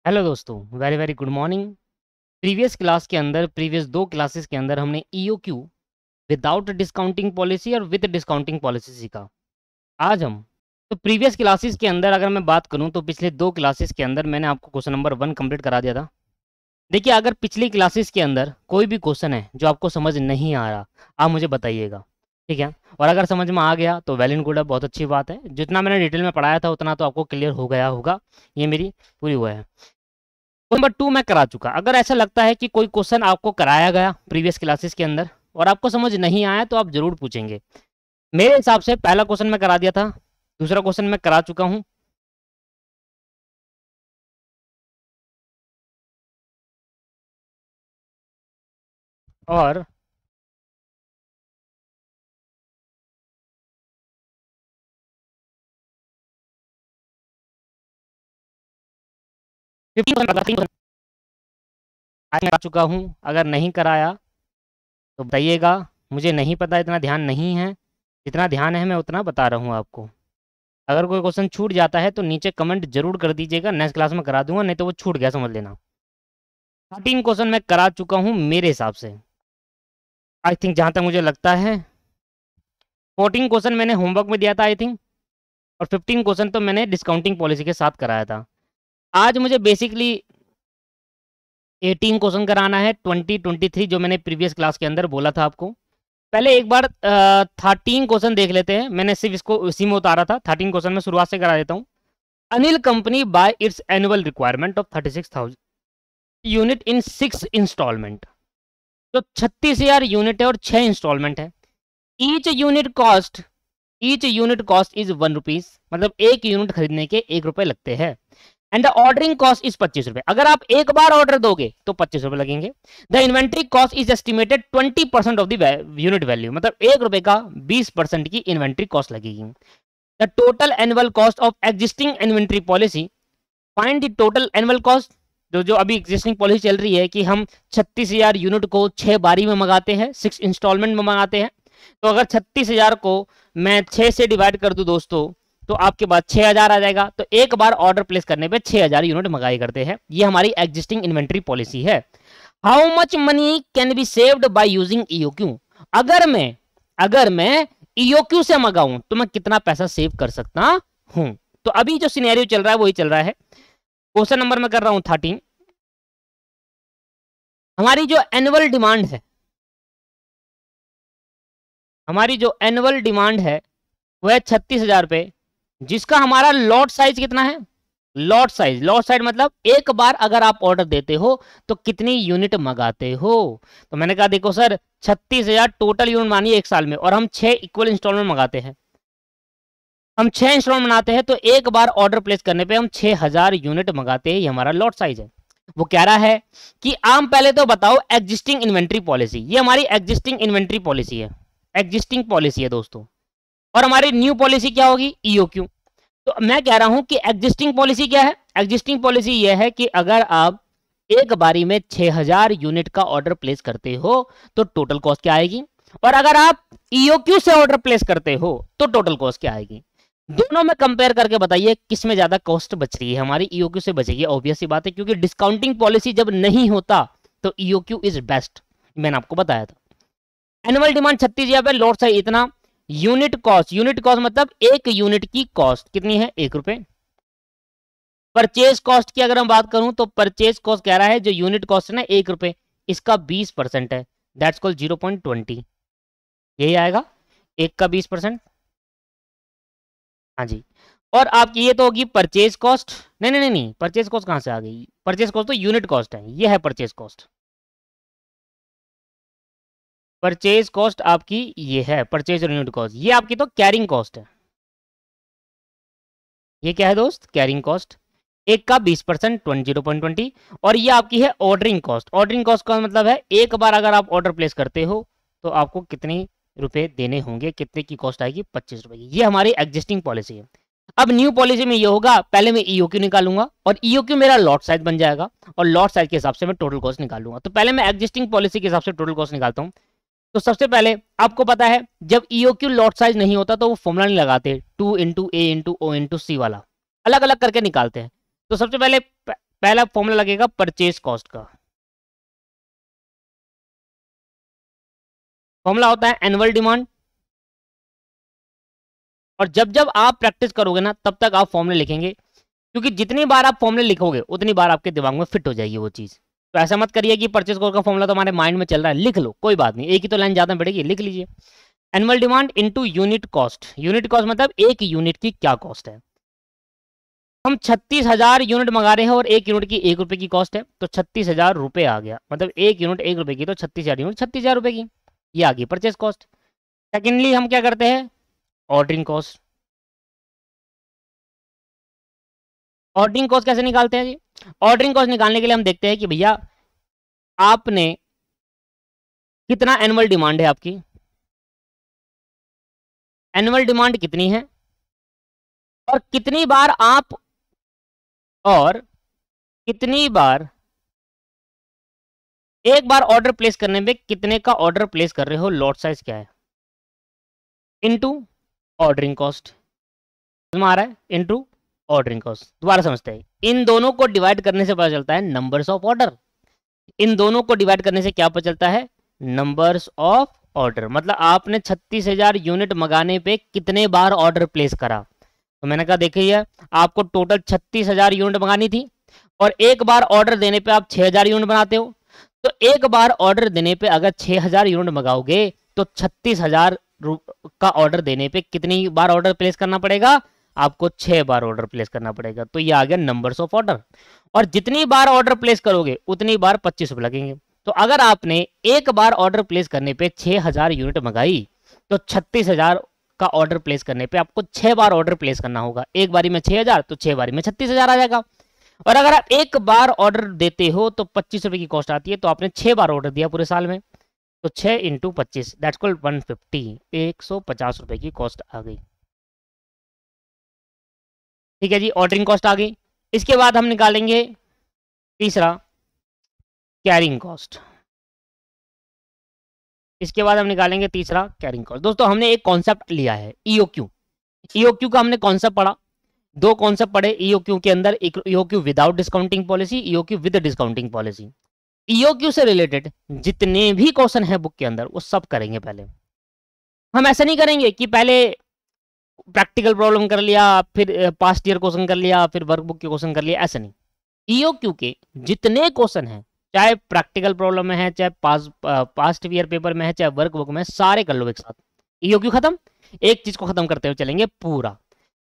Hello दोस्तों, very very good morning. Previous दो classes के अंदर हमने ईओक्यू विदाउट डिस्काउंटिंग पॉलिसी और विद डिस्काउंटिंग पॉलिसी सीखा। आज हम तो प्रीवियस क्लासेस के अंदर अगर मैं बात करूं तो पिछले दो क्लासेस के अंदर मैंने आपको क्वेश्चन नंबर 1 कंप्लीट करा दिया था। देखिए, अगर पिछली क्लासेस के अंदर कोई भी क्वेश्चन है जो आपको समझ नहीं आ रहा, आप मुझे बताइएगा, ठीक है। और अगर समझ में आ गया तो वेल एंड गुड है, बहुत अच्छी बात है। जितना मैंने डिटेल में पढ़ाया था उतना तो आपको क्लियर हो गया होगा, ये मेरी पूरी हुआ है। नंबर 2 मैं करा चुका। अगर ऐसा लगता है कि कोई क्वेश्चन आपको कराया गया प्रीवियस क्लासेस के अंदर और आपको समझ नहीं आया तो आप जरूर पूछेंगे। मेरे हिसाब से पहला क्वेश्चन मैं करा दिया था, दूसरा क्वेश्चन मैं करा चुका हूं, और आज मैं करा चुका हूं। अगर नहीं कराया तो बताइएगा, मुझे नहीं पता, इतना ध्यान नहीं है। जितना ध्यान है मैं उतना बता रहा हूँ आपको। अगर कोई क्वेश्चन छूट जाता है तो नीचे कमेंट जरूर कर दीजिएगा, नेक्स्ट क्लास में करा दूंगा, नहीं तो वो छूट गया समझ लेना। 13 क्वेश्चन मैं करा चुका हूँ मेरे हिसाब से, आई थिंक, जहां तक मुझे लगता है। 14 क्वेश्चन मैंने होमवर्क में दिया था आई थिंक, और 15 क्वेश्चन तो मैंने डिस्काउंटिंग पॉलिसी के साथ कराया था। आज मुझे बेसिकली 18 क्वेश्चन कराना है, 2023 जो मैंने प्रीवियस क्लास के अंदर बोला था आपको। पहले एक बार 13 क्वेश्चन देख लेते हैं। मैंने सिर्फ इसको इसी में उतारा था। 13 क्वेश्चन में शुरुआत से करा देता हूँ। Anil company buy its annual requirement of 36,000 unit in 6 installment. तो 36,000 यूनिट है और 6 इंस्टॉलमेंट है। Each unit cost is 1 rupees, मतलब एक यूनिट खरीदने के 1 रुपए लगते हैं। And the ordering cost is 25 रुपए। अगर आप एक बार ऑर्डर दोगे तो 25 रुपए लगेंगे। The inventory cost is estimated 20% of the unit value, मतलब 1 रुपए का 20% की इन्वेंट्री कॉस्ट लगेगी। The total annual cost of existing inventory policy, find the total annual cost. जो अभी एग्जिस्टिंग पॉलिसी चल रही है कि हम 36,000 यूनिट को 6 बारी में मंगाते हैं, 6 इंस्टॉलमेंट में मंगाते हैं। तो अगर 36,000 को मैं 6 से डिवाइड कर दूं दोस्तों, तो आपके पास 6,000 आ जाएगा। तो एक बार ऑर्डर प्लेस करने पे 6,000 यूनिट मंगाई करते हैं। ये हमारी एग्जिस्टिंग इन्वेंट्री पॉलिसी है। How much money can be saved by using EOQ. अगर मैं ईओक्यू से मंगाऊं तो मैं कितना पैसा सेव कर सकता हूं। तो अभी जो सिनेरियो चल रहा है वही चल रहा है। क्वेश्चन नंबर मैं कर रहा हूं 13। हमारी जो एनुअल डिमांड है, वो है 36,000 रुपए, जिसका हमारा लॉट साइज कितना है। लॉट साइज मतलब एक बार अगर आप ऑर्डर देते हो तो कितनी यूनिट मंगाते हो। तो मैंने कहा देखो सर, 36,000 टोटल यूनिट मानिए एक साल में, और हम 6 इक्वल इंस्टॉलमेंट मंगाते हैं। हम 6 इंस्टॉलमेंट बनाते हैं तो एक बार ऑर्डर प्लेस करने पे हम 6,000 यूनिट मंगाते हैं। ये हमारा लॉट साइज है। वो कह रहा है कि आप पहले तो बताओ एग्जिस्टिंग इन्वेंट्री पॉलिसी। ये हमारी एग्जिस्टिंग इन्वेंट्री पॉलिसी है, एग्जिस्टिंग पॉलिसी है दोस्तों। और हमारी न्यू पॉलिसी क्या होगी, ईओक्यू। तो मैं कह रहा हूं कि एग्जिस्टिंग पॉलिसी क्या है। एग्जिस्टिंग पॉलिसी यह है कि अगर आप एक बारी में 6,000 यूनिट का ऑर्डर प्लेस करते हो तो टोटल कॉस्ट क्या आएगी, और अगर आप ईओक्यू से ऑर्डर प्लेस करते हो तो टोटल कॉस्ट क्या आएगी। दोनों में कंपेयर करके बताइए किस में ज्यादा कॉस्ट बच रही है। हमारी ईओक्यू से बचेगी, ऑब्वियस सी बात है, क्योंकि डिस्काउंटिंग पॉलिसी जब नहीं होता तो ईओक्यू इज बेस्ट। मैंने आपको बताया था। एनुअल डिमांड 36,000 पे, लॉट साइज इतना। यूनिट कॉस्ट मतलब एक यूनिट की कॉस्ट कितनी है, 1 रुपए। परचेज कॉस्ट की अगर हम बात करूं तो परचेज कॉस्ट कह रहा है जो यूनिट कॉस्ट है ना 1 रुपए, इसका 20% है, दैट्स कॉल्ड 0.20। यही आएगा, एक का 20%। हाँ जी। और आपकी ये तो होगी परचेज कॉस्ट। नहीं, परचेज कॉस्ट कहां से आ गई। परचेज कॉस्ट तो यूनिट कॉस्ट है, ये है परचेज कॉस्ट। परचेज कॉस्ट आपकी ये है, परचेज और यूनिट कॉस्ट। ये आपकी तो कैरिंग कॉस्ट है। ये क्या है दोस्त, कैरिंग कॉस्ट। एक का 20% 0.20। और ये आपकी है ऑर्डरिंग कॉस्ट। ऑर्डरिंग कॉस्ट का मतलब है एक बार अगर आप ऑर्डर प्लेस करते हो तो आपको कितने रुपए देने होंगे, कितने की कॉस्ट आएगी, 25 रुपए की। ये हमारी एग्जिस्टिंग पॉलिसी है। अब न्यू पॉलिसी में ये होगा, पहले मैं ईओक्यू निकालूंगा और ईओक्यू मेरा लॉट साइज बन जाएगा, और लॉट साइज के हिसाब से मैं टोटल कॉस्ट निकालूंगा। तो पहले मैं एग्जिस्टिंग पॉलिसी के हिसाब से टोटल कॉस्ट निकालता हूँ। तो सबसे पहले आपको पता है जब ईओक्यू लॉट साइज नहीं होता तो वो फॉर्मूला नहीं लगाते, 2 into A into O into सी वाला, अलग अलग करके निकालते हैं। तो सबसे पहले पहला फॉर्मूला लगेगा परचेज कॉस्ट का। फॉर्मूला होता है एनुअल डिमांड। और जब जब आप प्रैक्टिस करोगे ना तब तक आप फॉर्मूले लिखेंगे, क्योंकि जितनी बार आप फॉर्मूले लिखोगे उतनी बार आपके दिमाग में फिट हो जाएगी वो चीज़। तो ऐसा मत करिए कि परचेज कॉस्ट का फॉर्मूला तो हमारे माइंड में चल रहा है, लिख लो, कोई बात नहीं, एक ही तो लाइन ज़्यादा पड़ेगी, लिख लीजिए। Annual demand into unit cost. Unit cost मतलब एक यूनिट की क्या कॉस्ट है। हम 36,000 यूनिट मंगा रहे हैं और एक यूनिट की 1 रुपए की कॉस्ट है, तो 36,000 रुपए आ गया, मतलब एक यूनिट 1 रुपए की, तो 36,000 यूनिट 36,000 रुपए की, ये आ गई परचेज कॉस्ट। सेकेंडली हम क्या करते हैं, ऑर्डरिंग कॉस्ट। ऑर्डरिंग कॉस्ट कैसे निकालते हैं जी? ऑर्डरिंग कॉस्ट निकालने के लिए हम देखते हैं कि भैया आपने कितना एनुअल डिमांड है, आपकी एनुअल डिमांड कितनी है, और कितनी बार आप, और कितनी बार एक बार ऑर्डर प्लेस करने में कितने का ऑर्डर प्लेस कर रहे हो, लॉट साइज क्या है, इनटू ऑर्डरिंग कॉस्ट। समझ आ रहा है, इनटू ऑर्डरिंग कॉस्ट। दोबारा समझते हैं, इन दोनों को डिवाइड करने से पता चलता है नंबर्स ऑफ ऑर्डर। इन दोनों को डिवाइड करने से क्या पता चलता है, नंबर्स ऑफ ऑर्डर। मतलब आपने 36,000 यूनिट मंगाने पे कितने बार ऑर्डर प्लेस करा। तो मैंने कहा देखिए, आपको टोटल 36,000 यूनिट मंगानी थी, और एक बार ऑर्डर देने पे आप 6,000 यूनिट बनाते हो। तो एक बार ऑर्डर देने पे अगर 6,000 यूनिट मंगाओगे तो 36,000 का ऑर्डर देने पे कितनी बार ऑर्डर प्लेस करना पड़ेगा, आपको 6 बार ऑर्डर प्लेस करना पड़ेगा। तो ये आ गया नंबर्स ऑफ ऑर्डर। और जितनी बार ऑर्डर प्लेस करोगे उतनी बार 25 रुपये लगेंगे। तो अगर आपने एक बार ऑर्डर प्लेस करने पे 6,000 यूनिट मंगाई, तो 36,000 का ऑर्डर प्लेस करने पे आपको 6 बार ऑर्डर प्लेस करना होगा। एक बारी में 6,000, तो 6 बारी में 36,000 आ जाएगा। और अगर आप एक बार ऑर्डर देते हो तो 25 रुपए की कॉस्ट आती है, तो आपने 6 बार ऑर्डर दिया पूरे साल में, तो 6 इंटू 25 दैट्स कॉल्ड 150, 150 रुपए की कॉस्ट आ गई। ठीक है जी, ऑर्डरिंग कॉस्ट आ गई। इसके बाद हम निकालेंगे तीसरा, कैरिंग कॉस्ट। इसके बाद हम निकालेंगे तीसरा, कैरिंग कॉस्ट। दोस्तों हमने एक कॉन्सेप्ट लिया है, ईओक्यू। ईओक्यू का हमने कॉन्सेप्ट पढ़ा, दो कॉन्सेप्ट पढ़े ईओक्यू के अंदर, एक EOQ without discounting policy, EOQ with discounting policy. EOQ से रिलेटेड जितने भी क्वेश्चन है बुक के अंदर वो सब करेंगे। पहले हम ऐसा नहीं करेंगे कि पहले प्रैक्टिकल प्रॉब्लम कर लिया, फिर पास्ट ईयर क्वेश्चन कर लिया, फिर वर्कबुक के क्वेश्चन कर लिया, ऐसा नहीं। ईओक्यू के जितने क्वेश्चन हैं, चाहे प्रैक्टिकल प्रॉब्लम में है, चाहे पास्ट ईयर पेपर में है, चाहे वर्कबुक में, सारे कर लो एक साथ। ईओक्यू खत्म, एक चीज को खत्म करते हुए चलेंगे पूरा,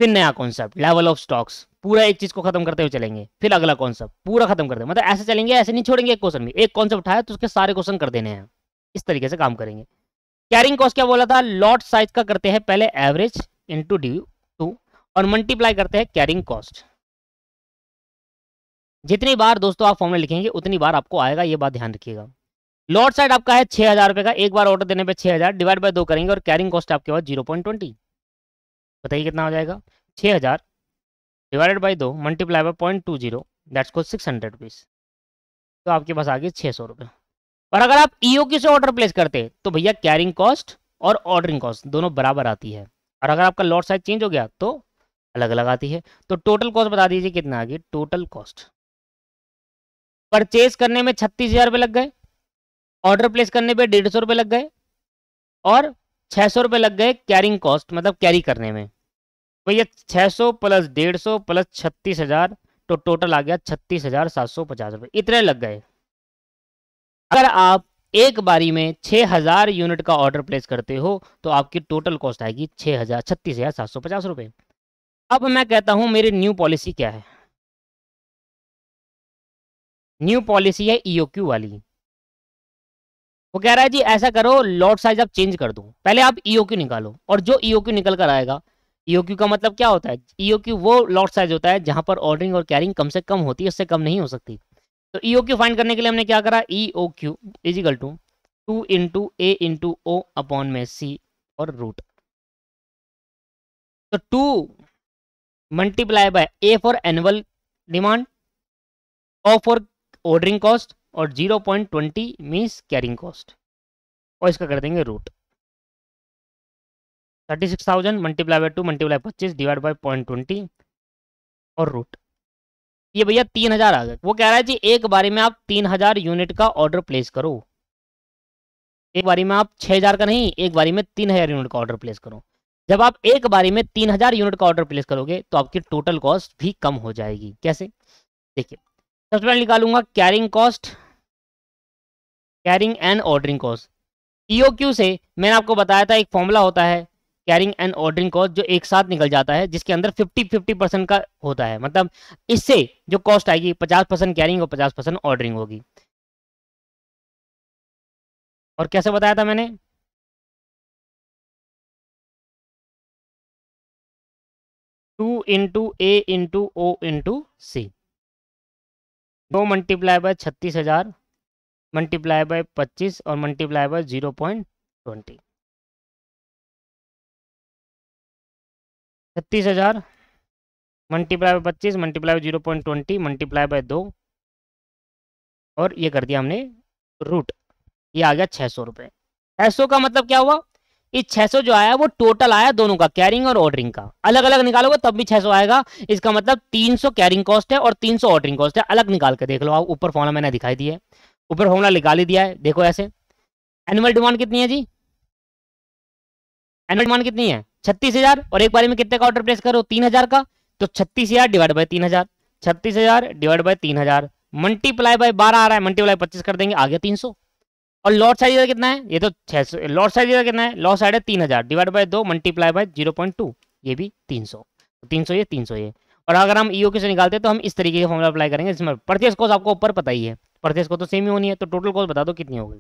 फिर नया कॉन्सेप्ट लेवल ऑफ स्टॉक्स, पूरा एक चीज को खत्म करते हुए चलेंगे, फिर अगला कॉन्सेप्ट पूरा खत्म करते हैं। मतलब ऐसे चलेंगे, ऐसे नहीं छोड़ेंगे। एक क्वेश्चन भी, एक कॉन्सेप्ट उठाया तो उसके सारे क्वेश्चन कर देने हैं, इस तरीके से काम करेंगे। कैरिंग कॉस्ट क्या बोला था, लॉट साइज का करते हैं पहले एवरेज इंटू ड्यू और मल्टीप्लाई करते हैं कैरिंग कॉस्ट। जितनी बार दोस्तों आप फॉर्मूला लिखेंगे उतनी बार आपको आएगा, ये बात ध्यान रखिएगा। लॉट साइड आपका है 6,000 रुपए का, एक बार ऑर्डर देने पे 6,000 डिवाइड बाय 2 करेंगे, और कैरिंग कॉस्ट आपके पास 0.20। बताइए कितना हो जाएगा, 6,000 divided by 2 multiply by 0.20 that's को 600 रुपीज। तो आपके पास आ गए 600 रुपये। और अगर आप ईओक्यू से ऑर्डर प्लेस करते तो भैया कैरिंग कॉस्ट और ऑर्डरिंग कॉस्ट दोनों बराबर आती है, और अगर आपका लॉट साइज चेंज हो गया तो अलग अलग आती है। तो टोटल कॉस्ट बता दीजिए कितना आ गई, टोटल कॉस्ट परचेज करने में 36,000 रुपये लग गए, ऑर्डर प्लेस करने पे 150 रुपये लग गए, और 600 रुपये लग गए कैरिंग कॉस्ट, मतलब कैरी करने में। भैया 600 प्लस 150 प्लस 36,000, तो टोटल आ गया 36,750 रुपये, इतने लग गए। अगर आप एक बारी में 6,000 यूनिट का ऑर्डर प्लेस करते हो तो आपकी टोटल कॉस्ट आएगी 36,750 रुपये। अब मैं कहता हूं मेरी न्यू पॉलिसी क्या है। न्यू पॉलिसी है ईओक्यू वाली। वो कह रहा है जी ऐसा करो, लॉट साइज आप चेंज कर दो, पहले आप ईओक्यू निकालो, और जो ईओक्यू निकल कर आएगा, ईओक्यू का मतलब क्या होता है, ईओक्यू वो लॉट साइज होता है जहां पर ऑर्डरिंग और कैरिंग कम से कम होती है, उससे कम नहीं हो सकती। तो ईओक्यू फाइंड करने के लिए हमने क्या करा, EOQ is equal to 2 into A into O upon में सी और रूट। तो 2 multiply by A for annual demand, O for ordering cost, और 0.20 मीन्स कैरिंग कॉस्ट, और इसका कर देंगे root. 36,000 multiply by 2 multiply 25 divide by 0.20 और रूट। ये भैया 3000 आ गए। वो कह रहा है जी एक बारी में आप 3000 यूनिट का ऑर्डर प्लेस करो। एक बारी में आप 6000 का नहीं, एक बारी में 3000 यूनिट का ऑर्डर प्लेस करो। जब आप एक बारी में 3000 यूनिट का ऑर्डर प्लेस करोगे तो आपकी टोटल कॉस्ट भी कम हो जाएगी। कैसे? देखिए, सबसे पहले निकालूंगा carrying cost, carrying and ordering cost. EOQ से मैंने आपको बताया था एक फॉर्मूला होता है कैरिंग एंड ऑर्डरिंग कॉस्ट, जो एक साथ निकल जाता है, जिसके अंदर 50-50% का होता है। मतलब इससे जो कॉस्ट आएगी 50% कैरिंग और 50% ऑर्डरिंग होगी। और कैसे बताया था मैंने? Two into A into O into C. 2 multiply by 36,000 multiply by 25 और multiply by 0.20। 36,000 multiply by 25 multiply by 0.20 multiply by 2 और ये कर दिया हमने रूट। ये आ गया 600 रुपये। 600 का मतलब क्या हुआ? इस 600 जो आया वो टोटल आया दोनों का, कैरिंग और ऑर्डरिंग का। अलग अलग निकालोगे तब भी 600 आएगा। इसका मतलब 300 कैरिंग कॉस्ट है और 300 ऑर्डरिंग कॉस्ट है। अलग निकाल के देख लो आप, ऊपर फॉर्मूला मैंने दिखाई दिया है, ऊपर फॉर्मूला निकाल ही दिया है। देखो ऐसे, एनुअल डिमांड कितनी है जी? एनुअल डिमांड कितनी है? 36,000। और एक बारी में कितने का ऑर्डर प्लेस करो? 3000 का। तो 36,000 divide by 3000, 36,000 divide by 3000 multiply by 12 आ रहा है, मल्टीप्लाई 25 कर देंगे, आ गया 300। और लॉट साइज इधर कितना है? ये तो 600। लॉट साइज इधर कितना है? लॉट साइड है 3000 डिवाइड बाय 2 मल्टीप्लाई बाय 0.2, ये भी 300। 300 ये, 300 ये। और अगर हम ईओक्यू से निकालते हैं तो हम इस तरीके का फॉर्मूला अप्लाई करेंगे, जिसमें परचेस कॉस्ट आपको ऊपर पता ही है, परचेस कॉस्ट तो सेम ही होनी है। तो टोटल कॉस्ट बता दो कितनी होगी?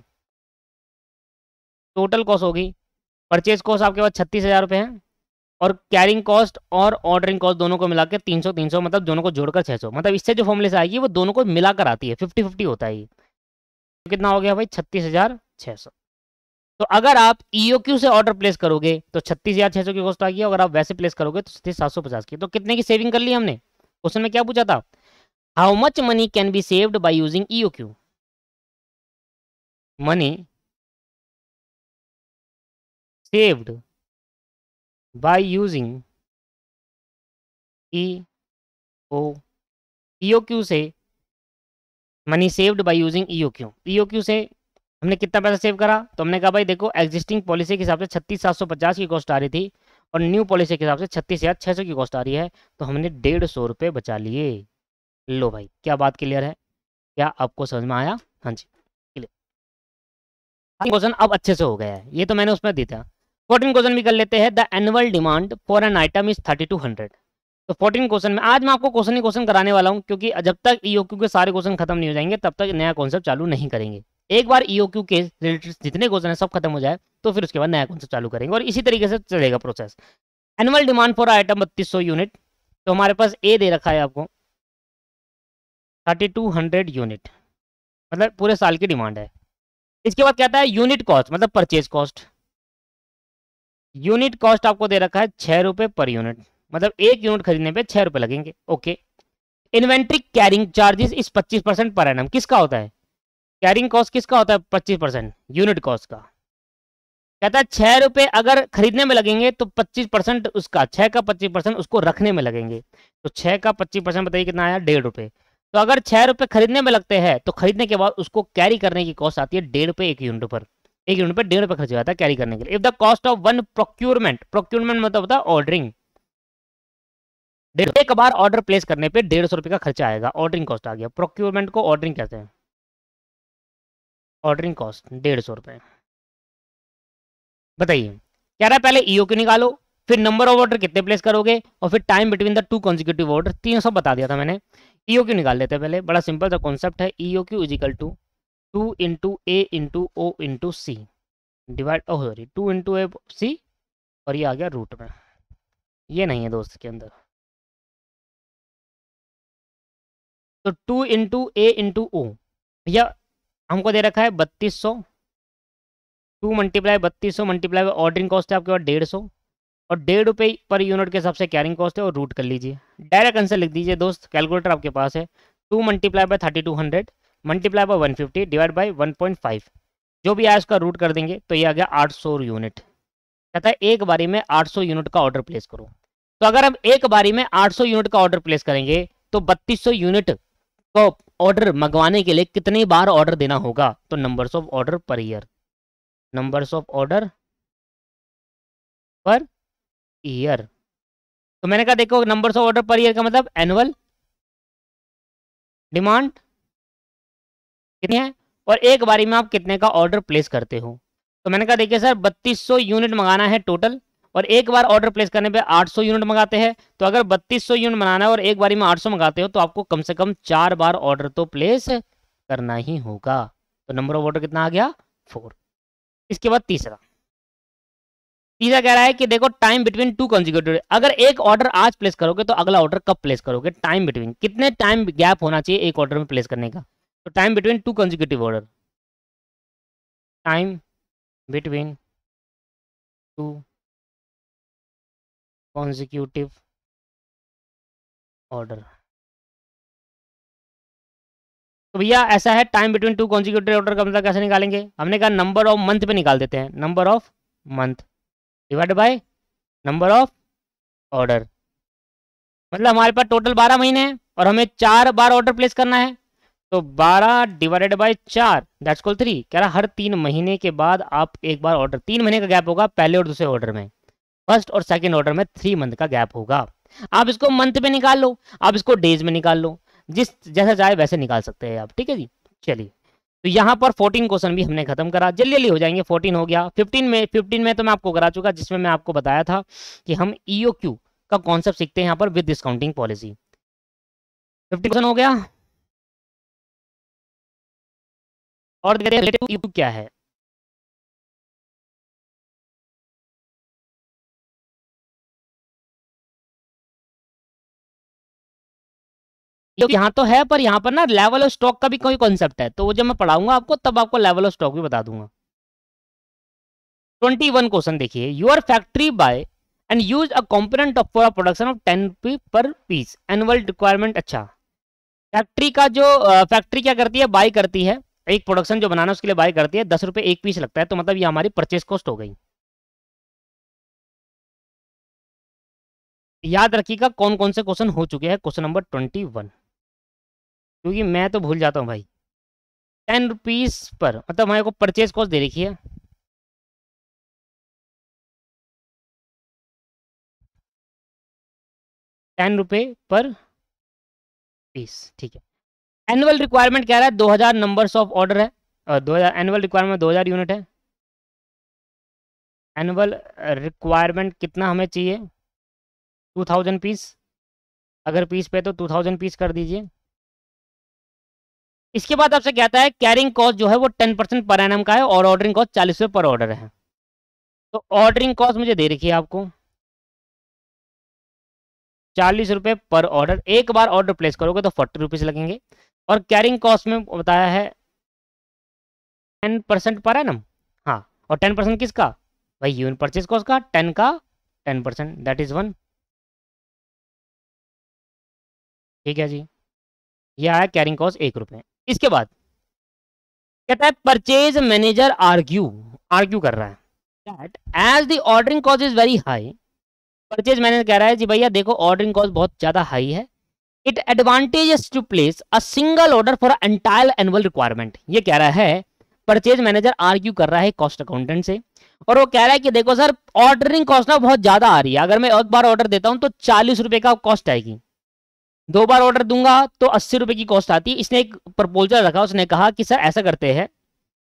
टोटल कॉस्ट होगी, परचेज कॉस्ट आपके पास 36,000 रुपये है, और कैरिंग कॉस्ट और ऑर्डरिंग कॉस्ट दोनों को मिला के 300 300, मतलब दोनों को जोड़कर 600। मतलब इससे जो फॉर्मूले से आएगी वो दोनों को मिलाकर आती है, 50-50 होता है ये। तो कितना हो गया भाई? 36,600। तो अगर आप ईओक्यू से ऑर्डर प्लेस करोगे तो 36,600 की कॉस्ट आ गई। अगर आप वैसे प्लेस करोगे तो 3750 की। तो कितने की सेविंग कर ली हमने? क्वेश्चन में क्या पूछा था? How much money can be saved by using EOQ? Money saved by using EOQ से, money saved by using EOQ. EOQ से हमने कितना पैसा सेव करा? तो हमने कहा भाई देखो, एग्जिस्टिंग पॉलिसी के हिसाब से 36,750 की कॉस्ट आ रही थी और न्यू पॉलिसी के हिसाब से 36,600 की कॉस्ट आ रही है। तो हमने 150 रुपये बचा लिए। लो भाई, क्या बात क्लियर है? क्या आपको समझ में आया? हाँ जी, क्लियर। क्वेश्चन अब अच्छे से हो गया है, ये तो मैंने उसमें दी था। 14 क्वेश्चन भी कर लेते हैं। The annual demand for an item is 3200। तो 14 क्वेश्चन में आज मैं आपको क्वेश्चन ही क्वेश्चन कराने वाला हूँ, क्योंकि जब तक ईओक्यू के सारे क्वेश्चन खत्म नहीं हो जाएंगे तब तक नया कॉन्सेप्ट चालू नहीं करेंगे। एक बार ईओक्यू के रिलेटेड जितने क्वेश्चन है सब खत्म हो जाए तो फिर उसके बाद नया कॉन्सेप्ट चालू करेंगे, और इसी तरीके से चलेगा process. Annual demand for item 3200 unit. तो हमारे पास ए दे रखा है आपको 3200 यूनिट, मतलब पूरे साल की डिमांड है। इसके बाद कहता है यूनिट कॉस्ट, मतलब परचेज कॉस्ट। यूनिट कॉस्ट आपको दे रखा है 6 रुपये पर यूनिट, मतलब एक यूनिट खरीदने पे 6 रुपये लगेंगे। ओके। इन्वेंट्री कैरिंग चार्जेस इस 25% पर एनम। किसका होता है? कैरिंग कॉस्ट किसका होता है? 25% यूनिट कॉस्ट का। कहता है 6 रुपये अगर खरीदने में लगेंगे तो 25% उसका, 6 का 25% उसको रखने में लगेंगे। तो 6 का 25% बताइए कितना आया? 1.5 रुपये। तो अगर 6 रुपये खरीदने में लगते हैं तो खरीदने के बाद उसको कैरी करने की कॉस्ट आती है 1.5 रुपये एक यूनिट पर। एक यूनिट पर 1.5 रुपये खर्च जाता है कैरी करने के लिए। If the cost of one procurement, procurement मतलब होता है ऑर्डरिंग, एक बार ऑर्डर प्लेस करने पे 150 रुपये का खर्चा आएगा। ऑर्डरिंग कॉस्ट आ गया। प्रोक्यूरमेंट को ऑर्डरिंग कहते हैं। ऑर्डरिंग कॉस्ट 150 रुपये। बताइए, कह रहा है पहले ईओक्यू निकालो, फिर नंबर ऑफ ऑर्डर कितने प्लेस करोगे, और फिर time between the two consecutive order. तीनों सब बता दिया था मैंने। ईओक्यू निकाल लेते हैं पहले, बड़ा सिंपल सा कॉन्सेप्ट है। EOQ is equal to 2 into A into O into C divide, oh sorry 2 into A C, और ये आ गया रूट में। ये नहीं है दोस्त के अंदर। तो 2 इंटू ए इंटू ओ, भैया हमको दे रखा है 3200। 2 मल्टीप्लाई 3200 मल्टीप्लाई ऑर्डरिंग कॉस्ट है आपके पास 150, और 1.5 रुपये पर यूनिट के हिसाब से कैरिंग कॉस्ट है, और रूट कर लीजिए। डायरेक्ट आंसर लिख दीजिए दोस्त, कैलकुलेटर आपके पास है। 2 multiply bye 3200 multiply by 150 divide bye 1.5, जो भी आया उसका रूट कर देंगे तो ये आ गया 800 यूनिट। कहता है एक बारी में 800 यूनिट का ऑर्डर प्लेस करो। तो अगर हम एक बारी में 800 यूनिट का ऑर्डर प्लेस करेंगे तो 3200 यूनिट को ऑर्डर मंगवाने के लिए कितनी बार ऑर्डर देना होगा? तो numbers of order per year, numbers of order per year. तो मैंने कहा देखो numbers of order per year का मतलब एनुअल डिमांड कितनी है और एक बारी में आप कितने का ऑर्डर प्लेस करते हो। तो मैंने कहा देखिए सर 3200 यूनिट मंगाना है टोटल और एक बार ऑर्डर प्लेस करने पे 800 यूनिट मंगाते हैं। तो अगर 3200 यूनिट बनाना है और एक बारी में 800 मंगाते हो तो आपको कम से कम 4 बार ऑर्डर तो प्लेस करना ही होगा। तो नंबर ऑफ ऑर्डर कितना आ गया? 4। इसके बाद तीसरा कह रहा है कि देखो टाइम बिटवीन 2 कंसेक्यूटिव, अगर एक ऑर्डर आज प्लेस करोगे तो अगला ऑर्डर कब प्लेस करोगे? टाइम बिटवीन, कितने टाइम गैप होना चाहिए एक ऑर्डर में प्लेस करने का? तो time between 2 consecutive order, time between 2 consecutive order. तो भैया ऐसा है टाइम बिटवीन 2 कॉन्जिक्यूटिव ऑर्डर का मतलब कैसे निकालेंगे? हमने कहा नंबर ऑफ मंथ पे निकाल देते हैं, number of month divide by number of order. मतलब हमारे पास टोटल 12 महीने हैं और हमें 4 बार ऑर्डर प्लेस करना है। तो 12 डिवाइडेड बाय 4 दैट्स इक्वल 3। कह रहा हर 3 महीने के बाद आप एक बार ऑर्डर, 3 महीने का गैप होगा पहले और दूसरे ऑर्डर में, फर्स्ट और सेकंड ऑर्डर में 3 मंथ का गैप होगा। आप इसको मंथ में निकाल लो, आप इसको डेज में निकाल लो, जिस जैसा चाहे वैसे निकाल सकते हैं आप। ठीक है जी, चलिए तो यहाँ पर 14 क्वेश्चन भी हमने खत्म करा, जल्दी जल्दी हो जाएंगे। 14 हो गया। 15 में तो मैं आपको करा चुका, जिसमें मैं आपको बताया था कि हम EOQ का कॉन्सेप्ट सीखते हैं यहाँ पर विद डिस्काउंटिंग पॉलिसी। 50 क्वेश्चन हो गया। और रिलेटिव EOQ क्या है? यहाँ तो है पर यहाँ पर ना लेवल ऑफ स्टॉक का भी कोई कॉन्सेप्ट है, तो वो जब मैं पढ़ाऊंगा आपको तब आपको लेवल ऑफ स्टॉक भी बता दूंगा। 21 क्वेश्चन देखिए, your factory buy and use a component of for production of 10 rupee per piece annual requirement. अच्छा, फैक्ट्री का जो फैक्ट्री क्या करती है, बाय करती है, एक प्रोडक्शन जो बनाना उसके लिए बाय करती है, 10 रुपए एक पीस लगता है, तो मतलब ये हमारी परचेज कॉस्ट हो गई। याद रखिएगा कौन कौन से क्वेश्चन हो चुके हैं। क्वेश्चन नंबर 21, क्योंकि मैं तो भूल जाता हूँ भाई। 10 रुपीज पर मतलब हमारे को परचेज कॉस्ट दे रखी है, ₹10 पर पीस। ठीक है। एनुअल रिक्वायरमेंट कह रहा है 2000 नंबर्स ऑफ ऑर्डर है और 2000 एनुअल रिक्वायरमेंट 2000 यूनिट है। एनुअल रिक्वायरमेंट कितना हमें चाहिए? 2000 पीस। अगर पीस पे तो 2000 पीस कर दीजिए। इसके बाद आपसे कहता है कैरिंग कॉस्ट जो है वो 10% पर एनम का है और ऑर्डरिंग कॉस्ट 40 रुपये पर ऑर्डर है। तो ऑर्डरिंग कॉस्ट मुझे दे रखी है आपको 40 रुपये पर ऑर्डर। एक बार ऑर्डर प्लेस करोगे तो 40 रुपीज़ लगेंगे। और कैरिंग कॉस्ट में बताया है 10% पर एनम। हाँ, और 10% किसका भाई? यूनिट परचेज कॉस्ट का 10 का 10%, दैट इज 1। ठीक है जी, ये आया कैरिंग कॉस्ट 1 रुपये। इसके बाद कहता है परचेज मैनेजर आर्ग्यू कर रहा है that as the ordering cost is very high. Purchase manager कह रहा है जी भैया देखो ऑर्डरिंग कॉस्ट बहुत ज्यादा हाई है, it advantages to place a single order for entire annual requirement. ये कह रहा है, परचेज मैनेजर आर्ग्यू कर रहा है कॉस्ट अकाउंटेंट से, और वो कह रहा है कि देखो सर ऑर्डरिंग कॉस्ट ना बहुत ज्यादा आ रही है। अगर मैं एक बार ऑर्डर देता हूं तो 40 रुपए का कॉस्ट आएगी, 2 बार ऑर्डर दूंगा तो 80 रुपए की कॉस्ट आती है। इसने एक प्रपोजल रखा, उसने कहा कि सर ऐसा करते हैं,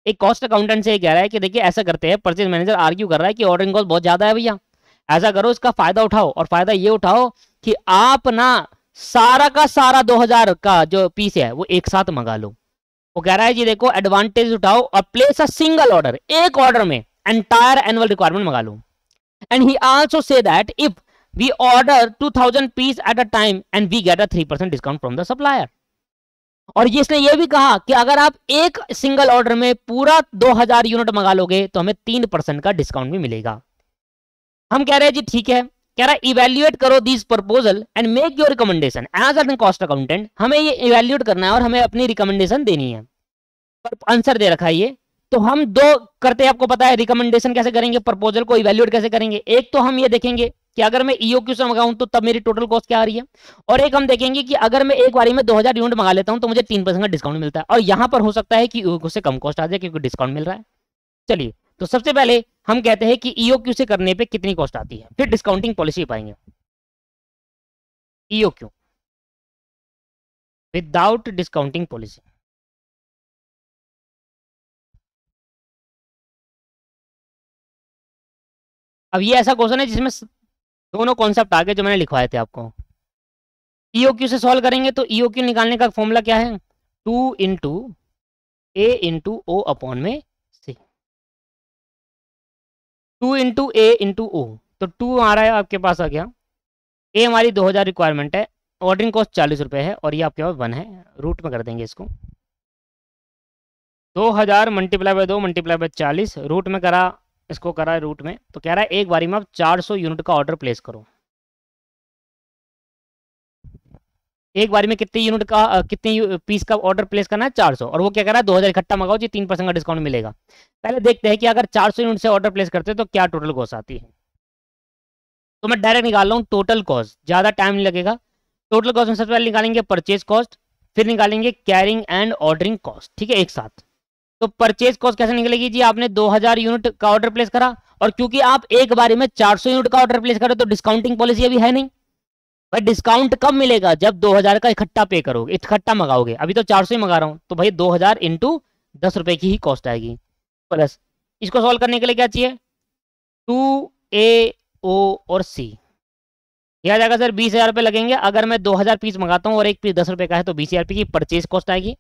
एक कॉस्ट अकाउंटेंट से कह रहा है कि देखिए ऐसा करते हैं, परचेज मैनेजर आर्ग्यू कर रहा है कि ऑर्डरिंग कॉस्ट बहुत ज्यादा है भैया, ऐसा करो इसका फायदा उठाओ, और फायदा ये उठाओ कि आप ना सारा का सारा 2000 का जो पीस है वो एक साथ मंगा लो। वो कह रहा है जी देखो एडवांटेज उठाओ और प्लेस अ सिंगल ऑर्डर, एक ऑर्डर में एंटायर एनुअल रिक्वायरमेंट मंगा लो। And he also say that if we order 2000 piece at a time and we get a 3% discount from the supplier. और इसने ये भी कहा कि अगर आप एक सिंगल ऑर्डर में पूरा 2000 यूनिट मंगा लोगे तो हमें 3% का डिस्काउंट भी मिलेगा। हम कह रहे हैं जी ठीक है, कह रहा है इवेल्युएट करो this proposal and make your recommendation as an cost accountant. हमें ये इवेल्युएट करना है और हमें अपनी रिकमेंडेशन देनी है। पर आंसर दे रखा है ये, तो हम 2 करते हैं, आपको पता है रिकमेंडेशन कैसे करेंगे, प्रपोजल को इवेल्युएट कैसे करेंगे। एक तो हम ये देखेंगे कि अगर मैं ईओक्यू से मंगाऊं तो तब मेरी टोटल कॉस्ट क्या आ रही है, और एक हम देखेंगे कि अगर मैं एक बारी में 2000 यूनिट मंगा लेता हूं तो मुझे 3% का डिस्काउंट मिलता है, और यहां पर हो सकता है कि ईओक्यू से कम कॉस्ट आ जाए क्योंकि डिस्काउंट मिल रहा है। चलिए, तो सबसे पहले हम कहते हैं कि ईओक्यू से करने पे कितनी कॉस्ट आती है, फिर डिस्काउंटिंग पॉलिसी पाएंगे। ईओक्यू विदाउट डिस्काउंटिंग पॉलिसी, अब ये ऐसा क्वेश्चन है जिसमें दोनों कॉन्सेप्ट आ गए जो मैंने लिखवाए थे आपको। ईओक्यू से सॉल्व करेंगे तो ईओक्यू निकालने का फॉर्मूला क्या है, 2 into A into O upon में सी, 2 इंटू ए इंटू ओ, तो 2 आ रहा है आपके पास आ गया, ए हमारी 2000 रिक्वायरमेंट है, ऑर्डरिंग कॉस्ट 40 रुपये है, और ये आपके पास 1 है, रूट में कर देंगे इसको, 2000 multiply by 2 multiply by 40, root में करा, इसको करा रूट में, तो कह रहा है एक बारी में आप 400 यूनिट का ऑर्डर प्लेस करो। एक बारी में कितनी यूनिट का कितनी पीस का ऑर्डर प्लेस करना है, 400, और वो क्या कह रहा है 2000 इकट्ठा मंगाओ जी, 3% का डिस्काउंट मिलेगा। पहले देखते हैं कि अगर 400 यूनिट से ऑर्डर प्लेस करते हैं तो क्या टोटल कॉस्ट आती है। तो मैं डायरेक्ट निकाल रहा हूँ टोटल कॉस्ट, ज़्यादा टाइम नहीं लगेगा। टोटल कॉस्ट में सबसे पहले निकालेंगे परचेज कॉस्ट, फिर निकालेंगे कैरिंग एंड ऑर्डरिंग कॉस्ट, ठीक है, एक साथ। तो परचेज कॉस्ट कैसे निकलेगी जी, आपने 2000 यूनिट का ऑर्डर प्लेस करा, और क्योंकि आप एक बारी में 400 यूनिट का ऑर्डर प्लेस करो तो डिस्काउंटिंग पॉलिसी अभी है नहीं भाई। डिस्काउंट कब मिलेगा, जब 2000 का इकट्ठा पे करोगे, इकट्ठा मंगाओगे। अभी तो 400 ही मंगा रहा हूं, तो भाई 2000 इंटू 10 रुपए की ही कॉस्ट आएगी, प्लस इसको सॉल्व करने के लिए क्या चाहिए, 2A O और C, ये आ जाएगा सर 20,000 रुपये लगेंगे। अगर मैं 2000 पीस मंगाता हूँ और एक पीस 10 रुपये का है तो 20,000 रुपये की परचेज कॉस्ट आएगी।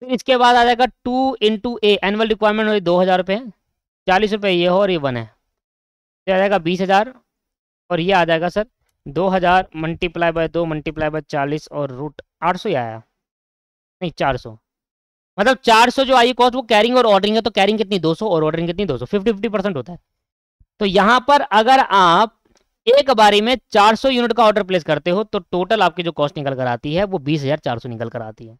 फिर इसके बाद आ जाएगा 2 इंटू ए, एनुअल रिक्वायरमेंट हो 2000 रुपये, 40 रुपये ये हो और ये 1 है, तो आ जाएगा 20,000, और ये आ जाएगा sir 2000 multiply by 2 multiply by 40 और रूट 800 ही आया, नहीं 400, मतलब 400 जो आई कॉस्ट वो कैरिंग और ऑर्डरिंग है, तो कैरिंग कितनी 200 और ऑर्डरिंग कितनी 200, 50-50% होता है। तो यहाँ पर अगर आप एक बारी में 400 यूनिट का ऑर्डर प्लेस करते हो तो टोटल आपकी जो कॉस्ट निकल कर आती है वो 20,400 निकल कर आती है।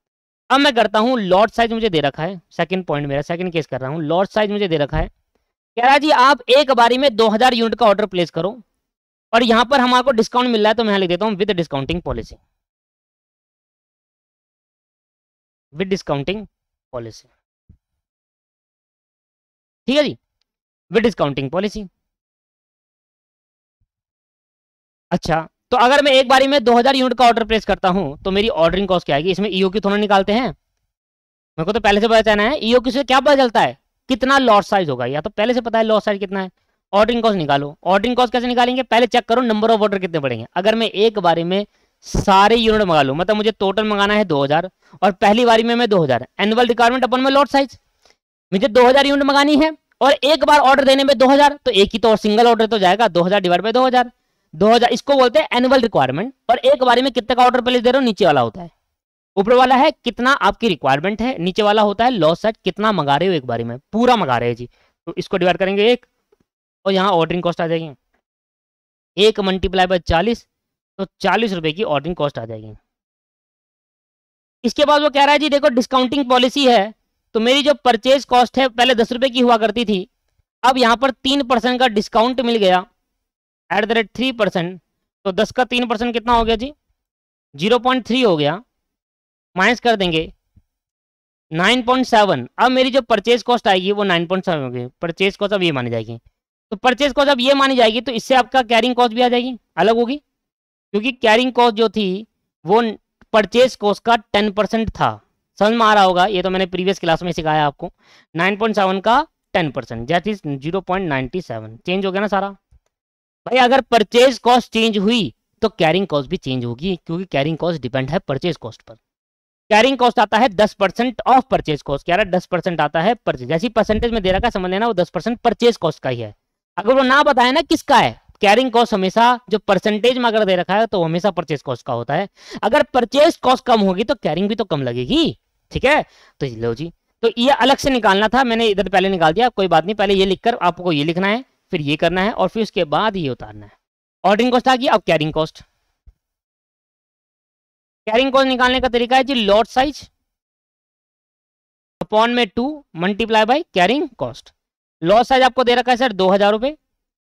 अब मैं करता हूँ लॉट साइज मुझे दे रखा है, सेकंड पॉइंट मेरा, सेकंड केस कर रहा हूँ, लॉट साइज मुझे दे रखा है, कह रहा है जी आप एक बारी में 2000 यूनिट का ऑर्डर प्लेस करो, और यहां पर हमारे डिस्काउंट मिल रहा है, तो मैं यहाँ लिख देता हूँ with discounting policy, with discounting policy, ठीक है जी, विद डिस्काउंटिंग पॉलिसी। अच्छा, तो अगर मैं एक बारी में 2000 यूनिट का ऑर्डर प्लेस करता हूं तो मेरी ऑर्डरिंग कॉस्ट क्या आएगी, इसमें ईओक्यू थोड़ा निकालते हैं, मेरे को तो पहले से पता चलना है ईओक्यू से क्या पता चलता है, कितना लॉट साइज होगा, या तो पहले से पता है लॉट साइज कितना है। ऑर्डरिंग कॉस्ट निकालो, ऑर्डरिंग कॉस्ट कैसे निकालेंगे, पहले चेक करो नंबर ऑफ ऑर्डर कितने पड़ेंगे। अगर मैं एक बारी में सारे यूनिट मंगा लूं, मतलब मुझे टोटल मंगाना है 2000, और पहली बारी में मैं 2000, एनुअल रिक्वायरमेंट अपन में लॉट साइज, मुझे 2000 यूनिट मंगानी है, और एक बार ऑर्डर देने में 2000, तो एक ही तो सिंगल ऑर्डर तो जाएगा, 2000 डिवाइड बाय 2000, 2000 इसको बोलते हैं एनुअल रिक्वायरमेंट। और एक बारी में कितने का ऑर्डर प्लेस दे रहे हो, नीचे वाला होता है, ऊपर वाला है कितना आपकी रिक्वायरमेंट है, नीचे वाला होता है लॉस सेट, कितना मंगा रहे हो एक बारी में, पूरा मंगा रहे हैं जी, तो इसको डिवाइड करेंगे एक, और यहाँ ऑर्डरिंग कॉस्ट आ जाएगी, 1 मल्टीप्लाई बाय 40, तो 40 रुपए की ऑर्डरिंग कॉस्ट आ जाएगी। इसके बाद वो कह रहा है जी देखो डिस्काउंटिंग पॉलिसी है, तो मेरी जो परचेज कॉस्ट है पहले 10 रुपए की हुआ करती थी, अब यहाँ पर 3% का डिस्काउंट मिल गया एट द रेट 3%, तो 10 का 3% कितना हो गया जी, 0.3 हो गया, माइनस कर देंगे 9.7। अब मेरी जो परचेज कॉस्ट आएगी वो 9.7 होगी, परचेज कॉस्ट अब ये मानी जाएगी, तो परचेज कॉस्ट अब ये मानी जाएगी, तो इससे आपका कैरिंग कॉस्ट भी आ जाएगी, अलग होगी, क्योंकि कैरिंग कॉस्ट जो थी वो परचेज कॉस्ट का 10% था। समझ में आ रहा होगा, ये तो मैंने प्रीवियस क्लास में सिखाया आपको, 9.7 का 10% दैट इज 0.97, चेंज हो गया ना सारा। भाई अगर परचेज कॉस्ट चेंज हुई तो कैरिंग कॉस्ट भी चेंज होगी, क्योंकि कैरिंग कॉस्ट डिपेंड है purchase cost per. Carrying cost आता है 10% ऑफ परचेज कॉस्ट, कह रहा है 10% आता है परचेज, जैसी परसेंटेज में दे रखा है समझ लेना वो 10% परचेज कॉस्ट का ही है। अगर वो ना बताए ना किसका है, कैरिंग कॉस्ट हमेशा जो परसेंटेज में अगर दे रखा है तो हमेशा परचेज कॉस्ट का होता है। अगर परचेज कॉस्ट कम होगी तो कैरिंग भी तो कम लगेगी, ठीक है। तो लो जी, तो ये अलग से निकालना था, मैंने इधर पहले निकाल दिया, कोई बात नहीं, पहले ये लिखकर आपको ये लिखना है, फिर ये करना है, और फिर उसके बाद ये उतारना है। ऑर्डरिंग कॉस्ट आ गई, अब कैरिंग कॉस्ट। कैरिंग कॉस्ट निकालने का तरीका है जी लॉट साइज अपॉन में 2 multiply by carrying cost. Lot size आपको दे रखा है सर 2000 रुपए,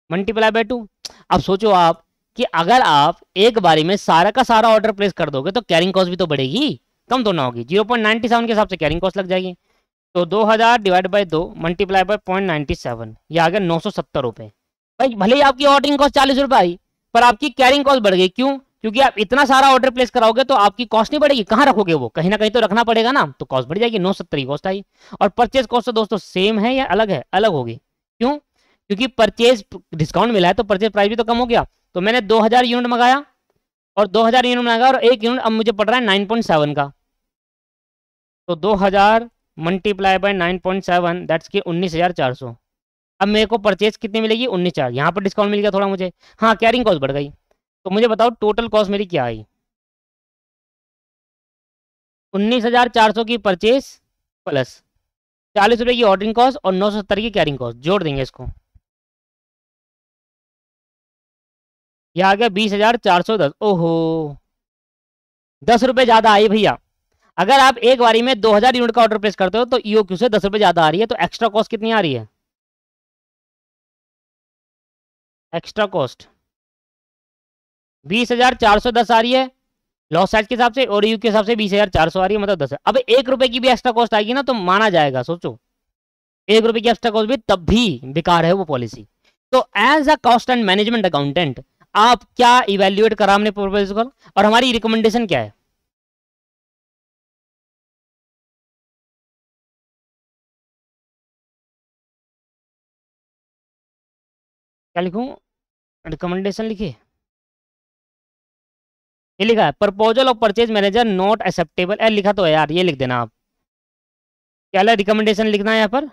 मल्टीप्लाई बाय 2, अब सोचो आप कि अगर आप एक बारी में सारा का सारा ऑर्डर प्लेस कर दोगे तो कैरिंग कॉस्ट भी तो बढ़ेगी, कम तो ना होगी। 0.97 के हिसाब से कैरिंग कॉस्ट लग जाएगी। तो 2000 डिवाइड बाई 2 मल्टीप्लाई बाय 0.97, ये आ गया 970 रुपये। भाई भले ही आपकी ऑर्डरिंग कॉस्ट 40 रुपये आई, पर आपकी कैरिंग कॉस्ट बढ़ गई। क्यों? क्योंकि आप इतना सारा ऑर्डर प्लेस कराओगे तो आपकी कॉस्ट नहीं बढ़ेगी, कहाँ रखोगे वो, कहीं ना कहीं तो रखना पड़ेगा ना, तो कॉस्ट बढ़ जाएगी। 970 की कॉस्ट आई। और परचेज कॉस्ट तो दोस्तों सेम है या अलग है? अलग होगी। क्यों? क्योंकि परचेज डिस्काउंट मिला है तो परचेज प्राइस भी तो कम हो गया। तो मैंने 2000 यूनिट मंगाया और 2000 यूनिट मंगाया और एक यूनिट अब मुझे पड़ रहा है 9.7 का। तो 2000 मल्टीप्लाई बाय 9.7 दैट्स की 19,400। अब मेरे को परचेज कितनी मिलेगी? 19,400। यहाँ पर डिस्काउंट मिल गया थोड़ा मुझे, हाँ कैरिंग कॉस्ट बढ़ गई। तो मुझे बताओ टोटल कॉस्ट मेरी क्या आई? 19,400 की परचेज प्लस 40 रुपये की ऑर्डरिंग कॉस्ट और 970 की कैरिंग कॉस्ट जोड़ देंगे इसको, यह आ गया 20,410। ओहो, 10 रुपये ज़्यादा आई भैया। अगर आप एक बारी में 2000 यूनिट का ऑर्डर प्लेस करते हो तो ईओक्यू से 10 रुपये ज़्यादा आ रही है, तो एक्स्ट्रा कॉस्ट कितनी आ रही है? एक्स्ट्रा कॉस्ट 20,410 आ रही है लॉस साइज के हिसाब से, और यू के हिसाब से 20,400 आ रही है, मतलब 10 है। अब 1 रुपए की भी एक्स्ट्रा कॉस्ट आएगी ना तो माना जाएगा। सोचो 1 रुपए की एक्स्ट्रा कॉस्ट भी तब भी बेकार है वो पॉलिसी। तो as a cost and management accountant आप क्या इवेल्युएट करा हमने प्रोपोजल, और हमारी रिकमेंडेशन क्या है? क्या लिखूं? रिकमेंडेशन लिखिए, ये लिखा है proposal of purchase manager not acceptable. लिखा तो है यार, ये लिख देना आप। क्या रिकमेंडेशन लिखना है यहाँ पर,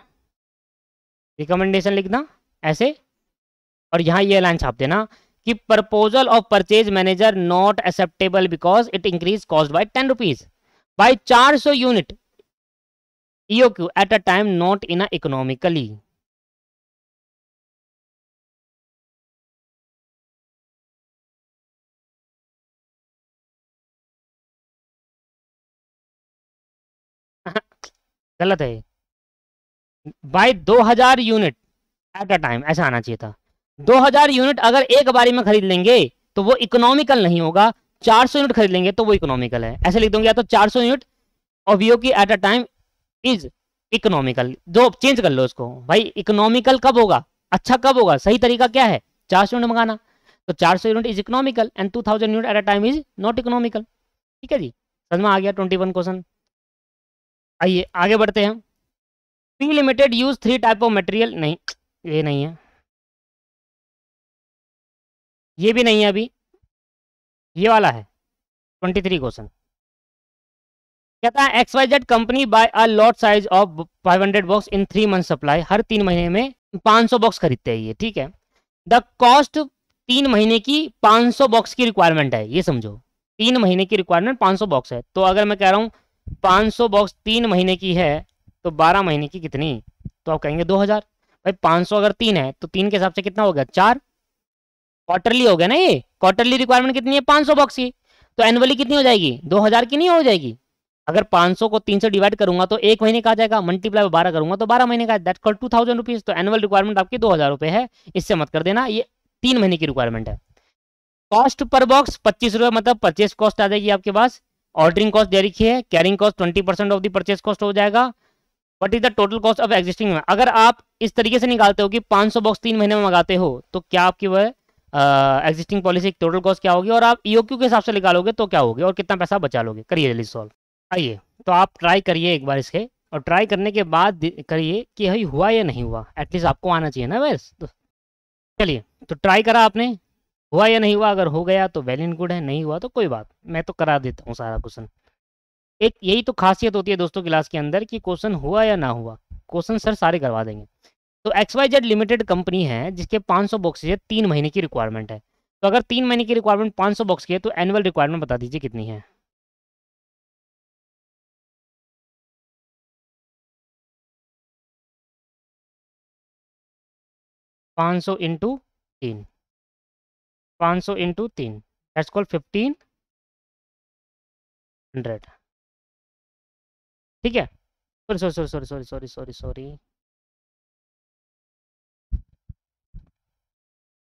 रिकमेंडेशन लिखना ऐसे, और यहाँ ये लाइन छाप देना कि proposal of purchase manager not acceptable because it increase cost by 10 rupees by 400 unit EOQ at a time not in a economically। गलत है, by 2000 unit at a time ऐसा आना चाहिए था। 2000 यूनिट अगर एक बारी में खरीद लेंगे तो वो इकोनॉमिकल नहीं होगा, 400 यूनिट खरीद लेंगे तो वो इकोनॉमिकल है। ऐसे लिख दूंगे, या तो 400 unit of EOQ eight a time is economical, जो चेंज कर लो उसको। भाई इकोनॉमिकल कब होगा, अच्छा कब होगा, सही तरीका क्या है? 400 यूनिट मंगाना। तो 400 unit is economical and 2000 unit at a time is not economical. ठीक है जी, समझ में आ गया 21 क्वेश्चन। आइए आगे बढ़ते हैं। P limited use 3 type of material, नहीं ये नहीं है, ये भी नहीं है अभी, ये वाला है 23 क्वेश्चन। कहता है XYZ company buy a lot size of 500 box in 3 month supply. हर 3 महीने में 500 बॉक्स खरीदते हैं ये, ठीक है। द कॉस्ट 3 महीने की 500 बॉक्स की रिक्वायरमेंट है, ये समझो 3 महीने की रिक्वायरमेंट 500 बॉक्स है। तो अगर मैं कह रहा हूँ 500 बॉक्स 3 महीने की है तो 12 महीने की कितनी, तो आप कहेंगे 2000। भाई 500 अगर 3 है तो 3 के हिसाब से कितना हो गया, 4। क्वार्टरली हो गया ना, ये क्वार्टरली रिक्वायरमेंट कितनी है 500 बॉक्स की, तो एनुअली कितनी हो जाएगी 2000 की नहीं हो जाएगी। अगर 500 को 3 से डिवाइड करूंगा तो एक महीने का आ जाएगा, मल्टीप्लाई 12 करूंगा तो 12 महीने का, दैट कॉल्ड 2000 रुपीज। तो एनुअल रिक्वायरमेंट आपकी 2000 रुपए है, इससे मत कर देना, ये 3 महीने की रिक्वायरमेंट है। कॉस्ट पर बॉक्स 25 रुपये, मतलब परचेस कॉस्ट आ जाएगी आपके पास। ऑर्डरिंग कॉस्ट दे रखी है, carrying cost 20% of the purchase cost हो जाएगा। What is the total cost of existing. अगर आप इस तरीके से निकालते हो कि 500 बॉक्स 3 महीने में मंगाते हो तो क्या आपकी वह एग्जिस्टिंग पॉलिसी टोटल कॉस्ट क्या होगी, और आप EOQ के हिसाब से निकालोगे तो क्या होगी, और कितना पैसा बचा लोगे। करिए जल्दी सॉल्व। आइए तो आप ट्राई करिए एक बार इसके, और ट्राई करने के बाद करिए कि भाई हुआ या नहीं हुआ, एटलीस्ट आपको आना चाहिए ना बस। तो चलिए, तो ट्राई करा आपने, हुआ या नहीं हुआ। अगर हो गया तो वेल एंड गुड है, नहीं हुआ तो कोई बात, मैं तो करा देता हूँ सारा क्वेश्चन। एक यही तो खासियत होती है दोस्तों क्लास के अंदर कि क्वेश्चन हुआ या ना हुआ, क्वेश्चन सर सारे करवा देंगे। तो XYZ लिमिटेड कंपनी है जिसके 500 बॉक्सेज है, 3 महीने की रिक्वायरमेंट है। तो अगर 3 महीने की रिक्वायरमेंट 500 बॉक्स की है तो एनुअल रिक्वायरमेंट बता दीजिए कितनी है। 500 इंटू 3, 500 इंटू 3 दैट्स कॉल्ड 1500। ठीक है, sorry sorry sorry sorry sorry sorry sorry sorry,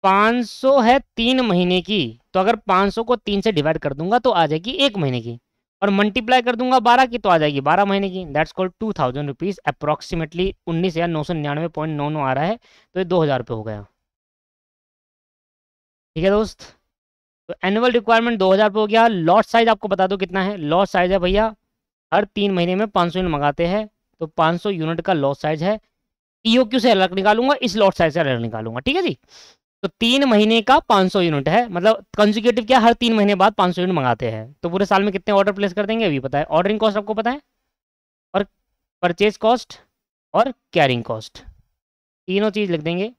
500 है 3 महीने की, तो अगर 500 को 3 से डिवाइड कर दूंगा तो आ जाएगी 1 महीने की, और मल्टीप्लाई कर दूंगा 12 की तो आ जाएगी 12 महीने की। दैट्स कॉल्ड 2000 रुपीज़, अप्रॉक्सीमेटली 19,999.99 आ रहा है, तो ये 2000 रुपये हो गया। ठीक है दोस्त, तो एनुअल रिक्वायरमेंट 2000 रुपये हो गया। लॉट साइज आपको बता दो कितना है। लॉट साइज है भैया, हर 3 महीने में 500 यूनिट मंगाते हैं, तो 500 यूनिट का लॉट साइज है। ईओक्यू से अलग निकालूंगा, इस लॉट साइज से अलग निकालूंगा, ठीक है जी। तो 3 महीने का 500 यूनिट है, मतलब कंसेक्यूटिव क्या, हर 3 महीने बाद 500 यूनिट मंगाते हैं, तो पूरे साल में कितने ऑर्डर प्लेस कर देंगे अभी पता है। ऑर्डरिंग कॉस्ट आपको पता है, और परचेज कॉस्ट और कैरिंग कॉस्ट, तीनों चीज लिख देंगे।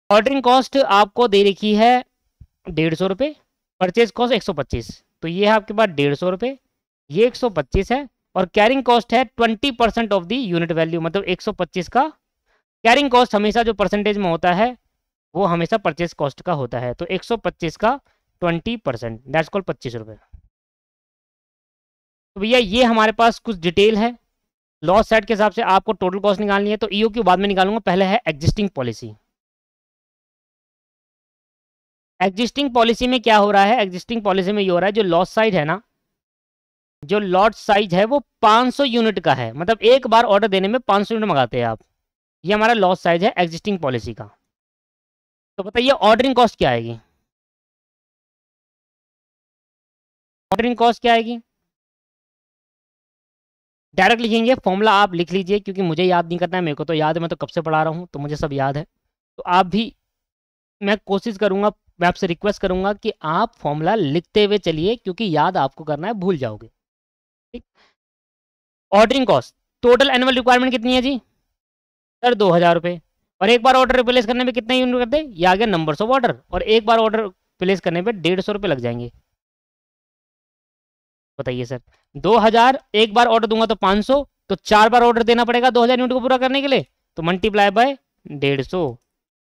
ऑर्डरिंग कॉस्ट आपको दे रखी है 150 रुपये, परचेज कॉस्ट 125, तो ये है आपके पास 150 रुपये, ये 125 है, और कैरिंग कॉस्ट है 20% ऑफ द यूनिट वैल्यू, मतलब 125 का कैरिंग कॉस्ट हमेशा जो परसेंटेज में होता है वो हमेशा परचेज कॉस्ट का होता है, तो 125 का 20%, दैट्स कॉल्ड 25 रुपये। तो भैया ये हमारे पास कुछ डिटेल है। लॉस साइड के हिसाब से आपको टोटल कॉस्ट निकालनी है, तो ईओक्यू बाद में निकालूंगा, पहले है एग्जिस्टिंग पॉलिसी। एग्जिस्टिंग पॉलिसी में क्या हो रहा है, एग्जिस्टिंग पॉलिसी में ये हो रहा है, जो लॉस साइड है ना, जो लॉट साइज है वो 500 यूनिट का है, मतलब एक बार ऑर्डर देने में 500 यूनिट मंगाते हैं आप, ये हमारा लॉस साइज है एग्जिस्टिंग पॉलिसी का। तो बताइए ऑर्डरिंग कॉस्ट क्या आएगी, ऑर्डरिंग कॉस्ट क्या आएगी। डायरेक्ट लिखेंगे, फॉर्मूला आप लिख लीजिए, क्योंकि मुझे याद नहीं करना है, मेरे को तो याद है, मैं तो कब से पढ़ा रहा हूँ, तो मुझे सब याद है। तो आप भी, मैं कोशिश करूंगा, मैं आपसे रिक्वेस्ट करूंगा कि आप फॉर्मूला लिखते हुए चलिए, क्योंकि याद आपको करना है, भूल जाओगे। ठीक, ordering cost, total annual requirement कितनी है जी सर, 2000 रुपये, और एक बार ऑर्डर रिप्लेस करने में कितना यूनिट करते हैं, ये आ गया नंबर्स ऑफ ऑर्डर, और एक बार ऑर्डर प्लेस करने पे 150 रुपये लग जाएंगे। बताइए सर, 2000 एक बार ऑर्डर दूंगा तो 500, तो 4 बार ऑर्डर देना पड़ेगा 2000 यूनिट को पूरा करने के लिए, तो मल्टीप्लाई बाय 150,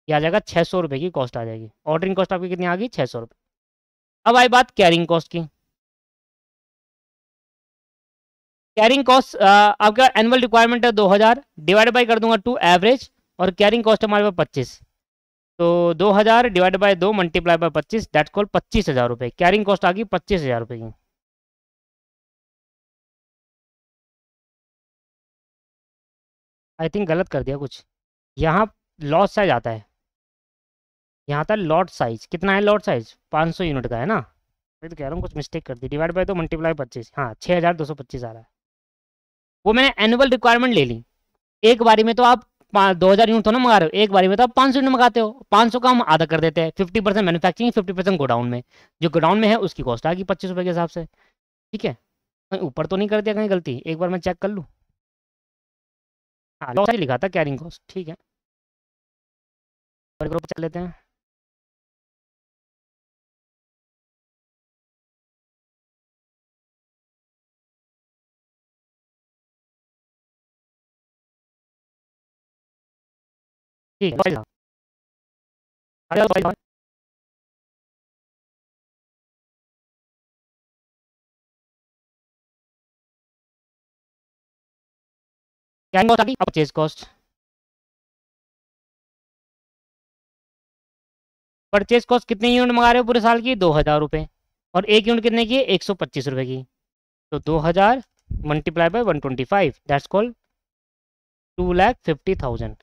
ये आ जाएगा 600 रुपये की कॉस्ट आ जाएगी। ऑर्डरिंग कॉस्ट आपकी कितनी आ गई, 600 रुपये। अब आई बात कैरिंग कॉस्ट की। कैरिंग कॉस्ट आपका एनुअल रिक्वायरमेंट है 2000, डिवाइड बाई कर दूंगा 2 एवरेज, और कैरिंग कॉस्ट हमारे पास 25, तो 2000 divide by 2 multiply by 25, that's called 25,000 रुपये। कैरिंग कॉस्ट आ गई 25,000 रुपये की। आई थिंक गलत कर दिया कुछ, यहाँ लॉट साइज आता है, यहाँ आता है लॉट साइज, कितना है लॉट साइज 500 यूनिट का है ना, मैं तो कह रहा हूँ कुछ मिस्टेक कर दी, डिवाइड बाय 2 मल्टीप्लाई 25, हाँ 6225 आ रहा है। वो मैंने एनुअल रिक्वायरमेंट ले ली, एक बारी में तो आप 2000 यूनिट तो ना मंगा रहे हो, एक बारी में तो आप 500 यूनिट मंगाते हो, 500 का हम आधा कर देते हैं, 50% मैन्युफैक्चरिंग 50% गोडाउन में, जो गोडाउन में है उसकी कॉस्ट आ गई 25 रुपये के हिसाब से। ठीक है, कहीं ऊपर तो नहीं कर दिया कहीं गलती, एक बार मैं चेक कर लूँ। हाँ लॉस लिखा था कैरिंग कॉस्ट, ठीक है, ग्रुप चल लेते हैं। ठीक है, कैरिंग कॉस्ट आ गई, परचेज कॉस्ट, परचेज कॉस्ट कितने यूनिट मंगा रहे हो पूरे साल की, 2000 रुपये, और एक यूनिट कितने की, 125 रुपये की, तो 2000 मल्टीप्लाई बाय 125, दैट्स कॉल्ड 2,50,000।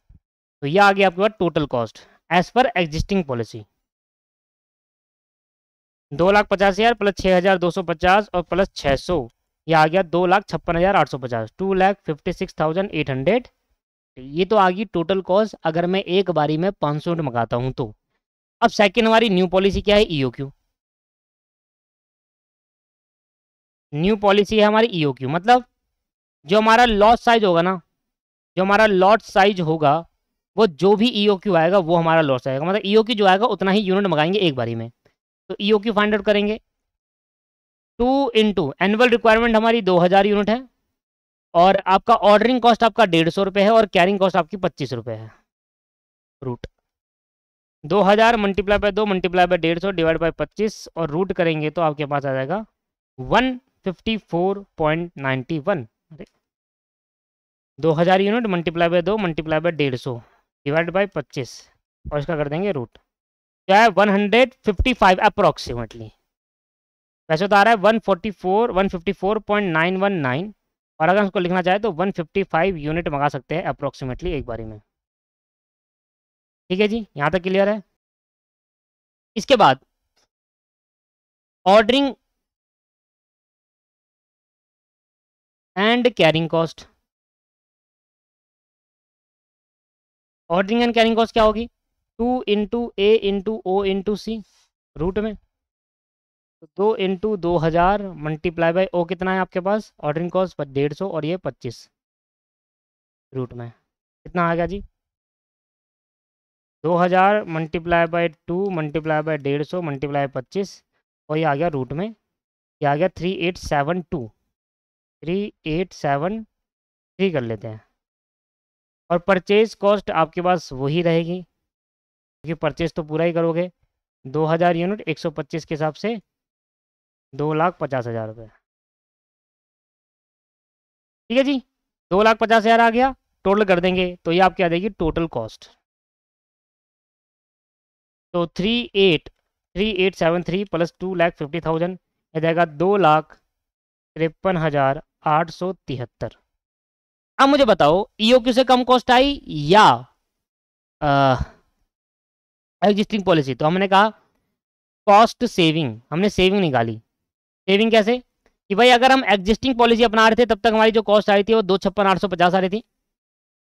तो ये आ गया आपके पास total cost as per existing policy, 2,50,000 plus 6,250 और प्लस 600, ये आ गया 2,56,850, 2,56,800। ये तो आ गई टोटल कॉस्ट अगर मैं एक बारी में 500 यूनिट मंगाता हूं तो। अब सेकेंड हमारी न्यू पॉलिसी क्या है, ईओक्यू। न्यू पॉलिसी है हमारी ईओक्यू, मतलब जो हमारा लॉट साइज होगा ना, जो हमारा लॉट साइज होगा वो जो भी ईओक्यू आएगा वो हमारा लॉट आएगा, मतलब ईओक्यू जो आएगा उतना ही यूनिट मंगाएंगे एक बारी में। तो ईओक्यू फाइंड आउट करेंगे, 2 इंटू एनुअल रिक्वायरमेंट हमारी 2000 यूनिट है, और आपका ऑर्डरिंग कॉस्ट आपका 150 रुपये है, और कैरिंग कॉस्ट आपकी 25 रुपये है। Root 2000 multiply by 2 multiply by 150 divide by 25, और रूट करेंगे तो आपके पास आ जाएगा 154.91। 2000 unit multiply by 2 multiply by 150 divide by 25, और इसका कर देंगे रूट। क्या है 155 अप्रोक्सीमेटली, वैसे तो आ रहा है 154.919, और अगर उसको लिखना चाहे तो 155 यूनिट मंगा सकते हैं अप्रोक्सीमेटली एक बारी में। ठीक है जी, यहाँ तक क्लियर है। इसके बाद ordering and carrying cost. Ordering and carrying cost क्या होगी? 2 × A × O × C रूट में, तो 2 × 2000 मल्टीप्लाई बाई ओ कितना है आपके पास? ऑर्डरिंग कॉस्ट 150 और ये 25 रूट में कितना आ गया जी? 2000 multiply by 2 multiply by 150 multiply 25, और ये आ गया रूट में, ये आ गया 3872, 3873 कर लेते हैं। और परचेज कॉस्ट आपके पास वही रहेगी, क्योंकि परचेज तो पूरा ही करोगे। 2000 यूनिट 125 के हिसाब से 2,50,000 रुपये। ठीक है जी, 2,50,000 आ गया, टोटल कर देंगे तो ये आपकी आ जाएगी टोटल कॉस्ट। तो 3873 प्लस 2,50,000 ये जाएगा 2,53,873। अब मुझे बताओ ईओक्यू से कम कॉस्ट आई या एग्जिस्टिंग पॉलिसी? तो हमने कहा कॉस्ट सेविंग, हमने सेविंग निकाली। सेविंग कैसे? कि भाई अगर हम एग्जिस्टिंग पॉलिसी अपना रहे थे तब तक हमारी जो कॉस्ट आ रही थी वो 256,850 आ रही थी,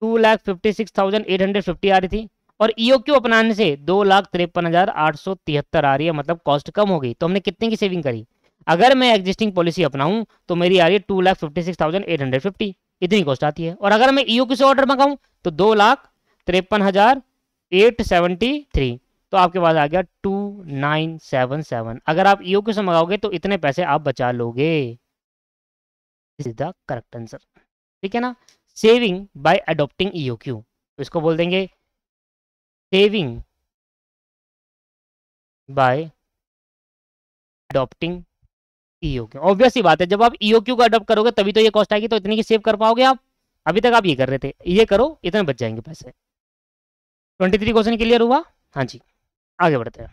2,56,850 आ रही थी, और ईओक्यू अपनाने से 2,53,873 आ रही है, मतलब कॉस्ट कम हो गई। तो हमने कितने की सेविंग करी? अगर मैं एग्जिस्टिंग पॉलिसी अपनाऊं तो मेरी आ रही है 2,56,850, इतनी कॉस्ट आती है। और अगर मैं ईओक्यू से ऑर्डर मंगाऊं तो 2,53,873, तो आपके पास आ गया 2,977। अगर आप ईओक्यू से मंगाओगे तो इतने पैसे आप बचा लोगे। This is the correct answer. ठीक है ना? सेविंग बाय अडॉप्टिंग ईओक्यू, तो इसको बोल देंगे saving by adopting EOQ. Obvious ही बात है, जब आप ईओक्यू को अडॉप्ट करोगे तभी तो ये कॉस्ट आएगी, तो इतनी की सेव कर पाओगे आप। अभी तक आप ये कर रहे थे, ये करो इतने बच जाएंगे पैसे। 23 क्वेश्चन क्लियर हुआ? हाँ जी, आगे बढ़ते हैं।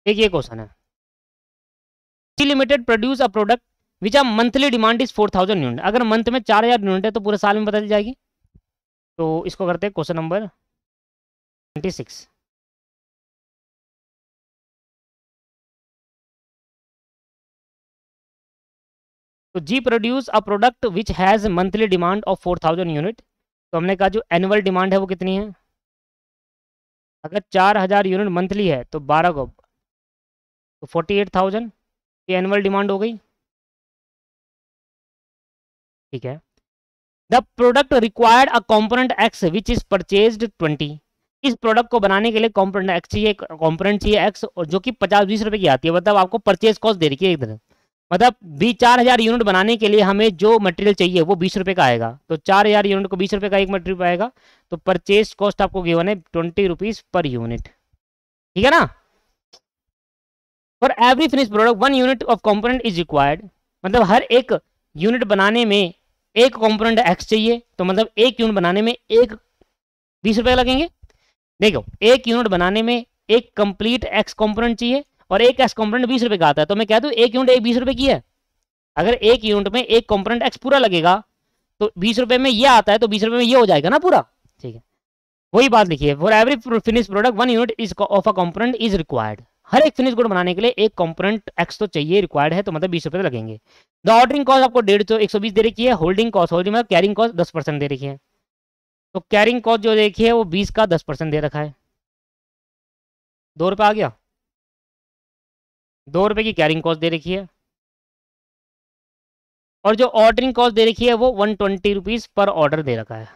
एक ये क्वेश्चन है, limited produce a product which a monthly demand is 4,000 unit. अगर मंथ में 4,000 यूनिट है तो पूरे साल में बदल जाएगी। तो इसको करते हैं क्वेश्चन नंबर 26। तो G produce a product which has monthly demand of 4,000 unit. तो हमने कहा जो एनुअल डिमांड है वो कितनी है? अगर 4,000 यूनिट मंथली है तो 12 को, तो 48,000 ये एनुअल डिमांड हो गई। ठीक है। The product required a component x which is purchased 20। इस प्रोडक्ट को बनाने के लिए कॉम्पोनेंट एक्स चाहिए, कॉम्पोनेंट चाहिए एक्स, और जो कि 50-20 रुपए की आती है। मतलब आपको परचेज कॉस्ट दे रखी है इधर, मतलब 4,000 यूनिट बनाने के लिए हमें जो मटेरियल चाहिए वो 20 रुपए का आएगा। तो 4,000 यूनिट को 20 रुपए का एक मटेरियल आएगा, तो परचेज कॉस्ट आपको गिवन है 20 रुपीज पर यूनिट। ठीक है ना? For every finish product 1 unit of component is required. मतलब हर एक यूनिट बनाने में एक कॉम्पोनेंट एक्स चाहिए, तो मतलब एक यूनिट बनाने में एक 20 रुपए लगेंगे। देखो, एक यूनिट बनाने में एक कंप्लीट एक्स कॉम्पोनेंट चाहिए, और एक एक्स कॉम्पोनेंट 20 रुपए का आता है। तो मैं कह दूं एक यूनिट एक 20 रुपए की है। अगर एक यूनिट में एक कॉम्पोनेंट एक्स पूरा लगेगा तो 20 रुपए में ये आता है, तो 20 रुपए में ये हो जाएगा ना पूरा। ठीक है, वही बात लिखी है। For every finish product 1 unit is of a component is required. हर एक फिनिश गुड बनाने के लिए एक कॉम्पोनेंट एक्स तो चाहिए, रिक्वायर्ड है, तो मतलब 20 रुपए लगेंगे। द ऑर्डरिंग कॉस्ट आपको 150 दे रखी है। होल्डिंग कॉस्ट, होल्डिंग मतलब कैरिंग कॉस्ट 10% दे रखी है। तो कैरिंग कॉस्ट जो देखी है वो 20 का 10% दे रखा है, 2 रुपये आ गया। 2 रुपये की कैरिंग कॉस्ट दे रखी है, और जो ऑर्डरिंग कॉस्ट दे रखी है वो 120 रुपीज पर ऑर्डर दे रखा है।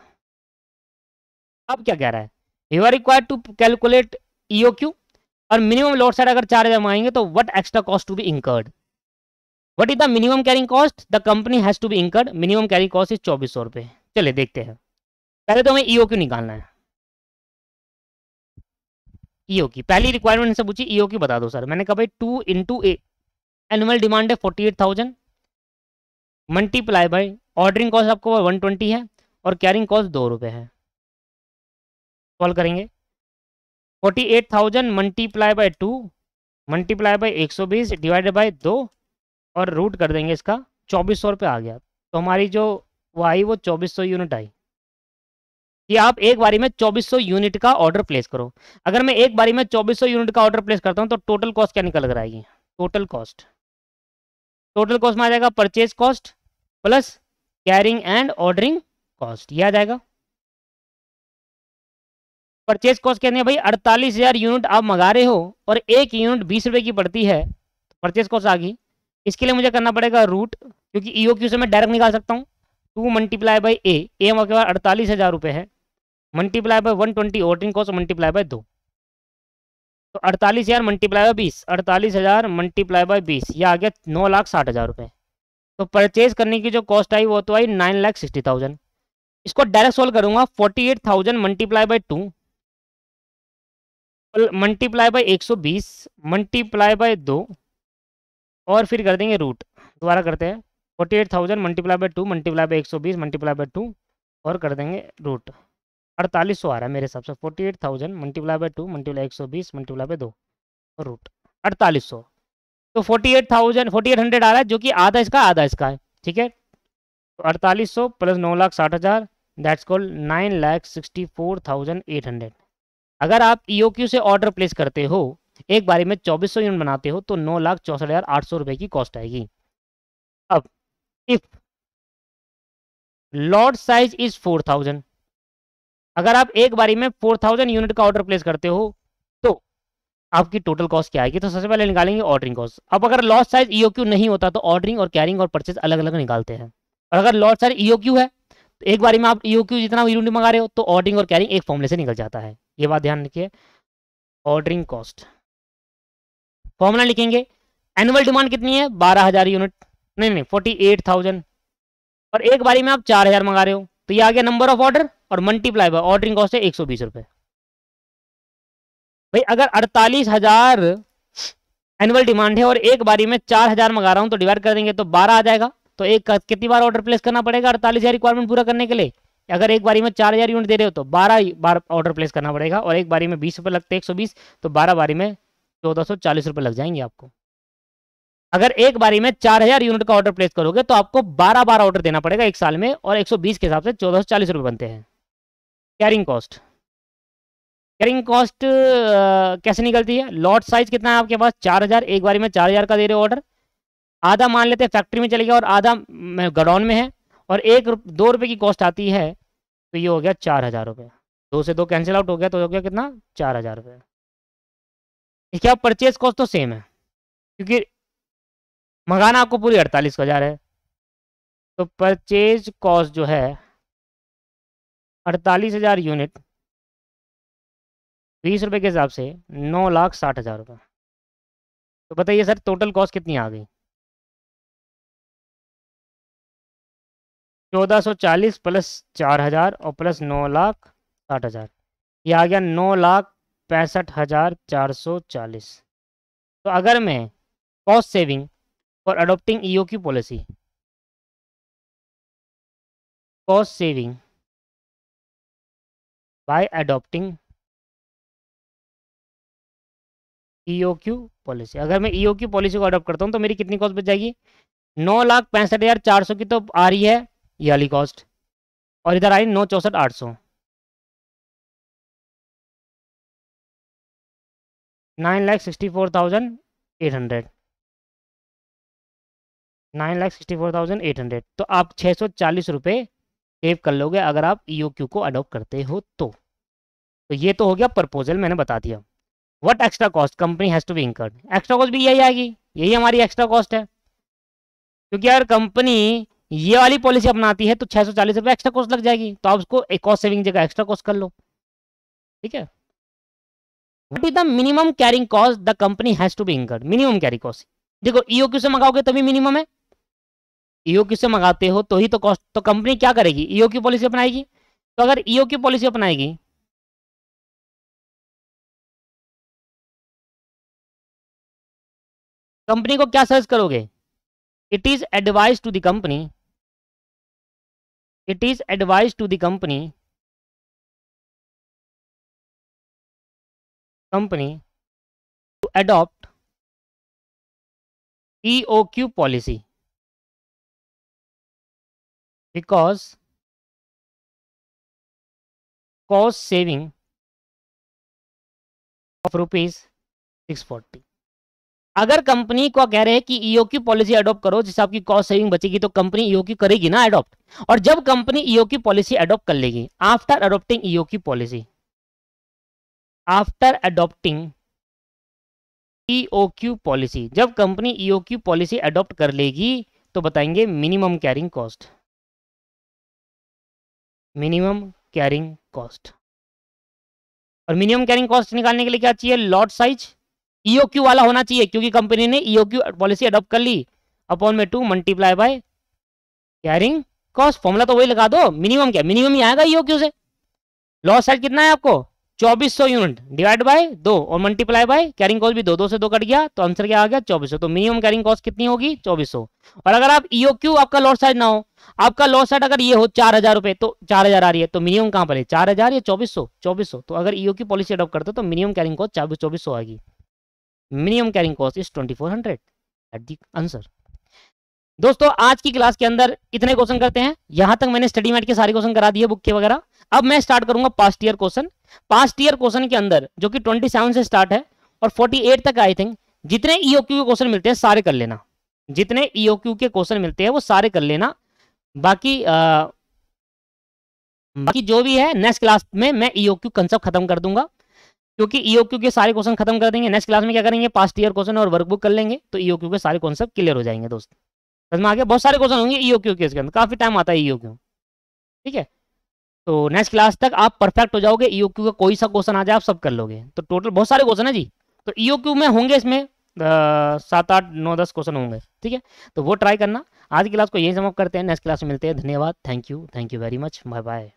अब क्या कह रहा है? You are required to calculate EOQ, और मिनिमम लॉट साइड अगर 4,000 मांगेंगे तो what extra cost to be incurred. What is the minimum carrying cost the company has to be incurred? Minimum carrying cost is 2,400 रुपये। चलिए देखते हैं। पहले तो हमें ईओक्यू निकालना है। ईओक्यू पहली रिक्वायरमेंट से पूछी, ईओक्यू बता दो सर। मैंने कहा भाई 2 × A एनुअल डिमांड है 48,000 मल्टीप्लाई बाय ऑर्डरिंग कॉस्ट आपको 120 है और कैरिंग कॉस्ट 2 रुपये है। सॉल्व करेंगे 48,000 multiply by 2 multiply bye 120 divided by 2 और रूट कर देंगे इसका 2400 रुपये आ गया। तो हमारी जो वो आई वो 2400 यूनिट आई। कि आप एक बारी में 2400 यूनिट का ऑर्डर प्लेस करो। अगर मैं एक बारी में 2400 यूनिट का ऑर्डर प्लेस करता हूँ तो टोटल कॉस्ट क्या निकल कर आएगी? टोटल कॉस्ट में आ जाएगा purchase cost plus carrying and ordering cost, ये आ जाएगा। परचेज कॉस्ट कहते हैं भाई 48,000 यूनिट आप मंगा रहे हो और एक यूनिट 20 रुपये की पड़ती है, परचेज कॉस्ट आ गई। इसके लिए मुझे करना पड़ेगा रूट, क्योंकि ईओक्यू से मैं डायरेक्ट निकाल सकता हूँ। 2 मल्टीप्लाई बाई ए हमारे पास 48,000 रुपये है, multiply by 120 ordering cost multiply by 2, तो 48,000 मल्टीप्लाई बाय 20, 48,000 मल्टीप्लाई बाय 20, ये आ गया 9,60,000 रुपये। तो परचेज करने की जो कॉस्ट आई वो तो आई 9,60,000। इसको डायरेक्ट सोल्व करूंगा 48,000 multiply by 2 multiply bye 120 multiply by 2 और फिर कर देंगे रूट। दोबारा करते हैं 48,000 multiply by 2 multiply bye 120 multiply by 2 और कर देंगे रूट। 4800 आ रहा है मेरे हिसाब से। 48,000 multiply by 2 multiply 120 multiply by 2 और रूट 4800। तो 4800 आ रहा है, जो कि आधा इसका है। ठीक है, तो 4800 प्लस 9,60,000 दैट्स कॉल्ड 9,64,800। अगर आप ईओक्यू से ऑर्डर प्लेस करते हो, एक बारी में 2400 यूनिट बनाते हो तो 9,64,800 रुपये की कॉस्ट आएगी। अब इफ लॉट साइज इज 4,000, अगर आप एक बारी में 4,000 यूनिट का ऑर्डर प्लेस करते हो तो आपकी टोटल कॉस्ट क्या आएगी? तो सबसे पहले निकालेंगे ऑर्डरिंग कॉस्ट। अब अगर लॉट साइज ईओक्यू नहीं होता तो ऑर्डरिंग और कैरिंग और परचेज अलग अलग निकालते हैं, और अगर लॉट साइज ईओक्यू है तो एक बारी में आप ईओक्यू जितना यूनिट मंगा रहे हो तो ऑर्डरिंग और कैरिंग एक फॉर्मूले से निकल जाता है। ये बात ध्यान रखिए। ऑर्डरिंग कॉस्ट फॉर्मूला लिखेंगे, एनुअल डिमांड कितनी है? 12,000 यूनिट, नहीं 48,000, और एक बारी में आप 4,000 मंगा रहे हो तो ये आ गया नंबर ऑफ ऑर्डर और मल्टीप्लाई बाय ऑर्डरिंग कॉस्ट है 120 रुपये। भाई अगर 48,000 एनुअल डिमांड है और एक बारी में 4,000 मंगा रहा हूं तो डिवाइड कर देंगे तो 12 आ जाएगा। तो एक कितनी बार ऑर्डर प्लेस करना पड़ेगा 48,000 रिक्वायरमेंट पूरा करने के लिए? अगर एक बारी में 4,000 यूनिट दे रहे हो तो 12 बार ऑर्डर प्लेस करना पड़ेगा, और एक बारी में 20 रुपये लगते हैं 120, तो 12 बारी में 1,440 रुपये लग जाएंगे आपको। अगर एक बारी में 4,000 यूनिट का ऑर्डर प्लेस करोगे तो आपको 12 बार ऑर्डर देना पड़ेगा एक साल में, और 120 के हिसाब से 1,440 रुपये बनते हैं। कैरिंग कॉस्ट कैसे निकलती है? लॉट साइज कितना है आपके पास? 4,000, एक बारी में 4,000 का दे रहे हो ऑर्डर, आधा मान लेते हैं फैक्ट्री में चले गया और आधा गोडाउन में है, और 2 रुपये की कॉस्ट आती है, तो ये हो गया 4,000 रुपये। 2 से 2 कैंसिल आउट हो गया, तो हो गया कितना? 4,000 रुपये। इसके बाद परचेज कॉस्ट तो सेम है, क्योंकि मंगाना आपको पूरी 48,000 है, तो परचेज कॉस्ट जो है 48,000 यूनिट 20 रुपये के हिसाब से 9,60,000 रुपये। तो बताइए सर टोटल कॉस्ट कितनी आ गई? 1,440 प्लस 4,000 और प्लस 9,60,000, ये आ गया 9,65,440। तो अगर मैं cost saving for adopting EOQ policy, cost saving by adopting EOQ policy, अगर मैं ईओक्यू पॉलिसी को अडॉप्ट करता हूँ तो मेरी कितनी कॉस्ट बच जाएगी? 9,65,400 की तो आ रही है ये वाली कॉस्ट, और इधर आई 9,64,800, 9,64,800, 9,64,800। तो आप 640 रुपये सेव कर लोगे अगर आप ईओक्यू को अडॉप्ट करते हो तो ये तो हो गया प्रपोजल, मैंने बता दिया। What extra cost company has to be incurred, extra cost भी यही आएगी, यही हमारी एक्स्ट्रा कॉस्ट है, क्योंकि अगर कंपनी ये वाली पॉलिसी अपनाती है तो 640 रुपये एक्स्ट्रा कॉस्ट लग जाएगी, तो आप उसको एक कॉस्ट सेविंग जगह एक्स्ट्रा कॉस्ट कर लो। ठीक है, what is the minimum carrying cost the company has to be incurred? Minimum carry cost देखो, ईओक्यू से मंगाओगे तभी मिनिमम है, ईओक्यू से मंगाते हो तो ही तो कॉस्ट, तो कंपनी क्या करेगी? ईओक्यू पॉलिसी अपनाएगी। तो अगर ईओक्यू पॉलिसी अपनाएगी कंपनी को क्या सर्च करोगे? It is advise to the company, it is advise to the company, company to adopt EOQ policy because cost saving of ₹640। अगर कंपनी को कह रहे हैं कि EOQ पॉलिसी अडॉप्ट करो जिससे आपकी कॉस्ट सेविंग बचेगी, तो कंपनी EOQ करेगी ना अडॉप्ट। और जब कंपनी EOQ पॉलिसी अडॉप्ट कर लेगी, after adopting EOQ policy, after adopting EOQ policy, जब कंपनी EOQ पॉलिसी अडॉप्ट कर लेगी तो बताएंगे minimum carrying cost, minimum carrying cost. और मिनिमम कैरिंग कॉस्ट निकालने के लिए क्या चाहिए? लॉट साइज EOQ वाला होना चाहिए, क्योंकि कंपनी ने EOQ पॉलिसी अडॉप्ट कर ली, अपॉन में 2 multiply by carrying cost. Formula तो वही लगा दो, मिनिमम क्या, मिनिमम ही आएगा EOQ से। लॉट साइज कितना है आपको? 2400 यूनिट डिवाइड बाय 2 और मल्टीप्लाई बाय कैरिंग कॉस्ट भी 2 से 2 कट गया, तो आंसर क्या आ गया? 2400। तो मिनिमम कैरिंग कॉस्ट कितनी होगी? 2400। और अगर आप EOQ आपका लॉट साइज ना हो, आपका लॉट साइज अगर ये हो 4000 रुपए, तो 4000 आ रही है, तो मिनिमम कहां पर है? 4000 या 2400? 2400। तो अगर EOQ पॉलिसी अडॉप्ट करते हो तो मिनिमम कैरिंग कॉस्ट 2400 आएगी। Minimum carrying cost is 2400 at the answer. दोस्तों आज की क्लास के अंदर इतने क्वेश्चन करते हैं। यहां तक मैंने स्टडी मैट के सारे क्वेश्चन करा दिए, बुक के वगैरह। अब मैं स्टार्ट करूंगा past year question. Past year question के अंदर जो कि 27 से स्टार्ट है और 48 तक आई थिंक, जितने EOQ के क्वेश्चन मिलते हैं सारे कर लेना, जितने EOQ के क्वेश्चन मिलते हैं वो सारे कर लेना। बाकी बाकी जो भी है नेक्स्ट क्लास में मैं EOQ कंसेप्ट खत्म कर दूंगा, क्योंकि EOQ के सारे क्वेश्चन खत्म कर देंगे। नेक्स्ट क्लास में क्या करेंगे? पास्ट ईयर क्वेश्चन और वर्कबुक कर लेंगे, तो EOQ के सारे कॉन्सेप्ट क्लियर हो जाएंगे। दोस्त समझ में आ गया? बहुत सारे क्वेश्चन होंगे EOQ के, इसके अंदर काफी टाइम आता है EOQ। ठीक है, तो नेक्स्ट क्लास तक आप परफेक्ट हो जाओगे। EOQ का कोई सा क्वेश्चन आ जाए आप सब कर लोगे। तो टोटल बहुत सारे क्वेश्चन है जी, तो EOQ में होंगे इसमें 7, 8, 9, 10 क्वेश्चन होंगे। ठीक है, तो वो ट्राई करना। आज की क्लास को यही समाप्त करते हैं, नेक्स्ट क्लास में मिलते हैं। धन्यवाद, thank you very much, bye bye.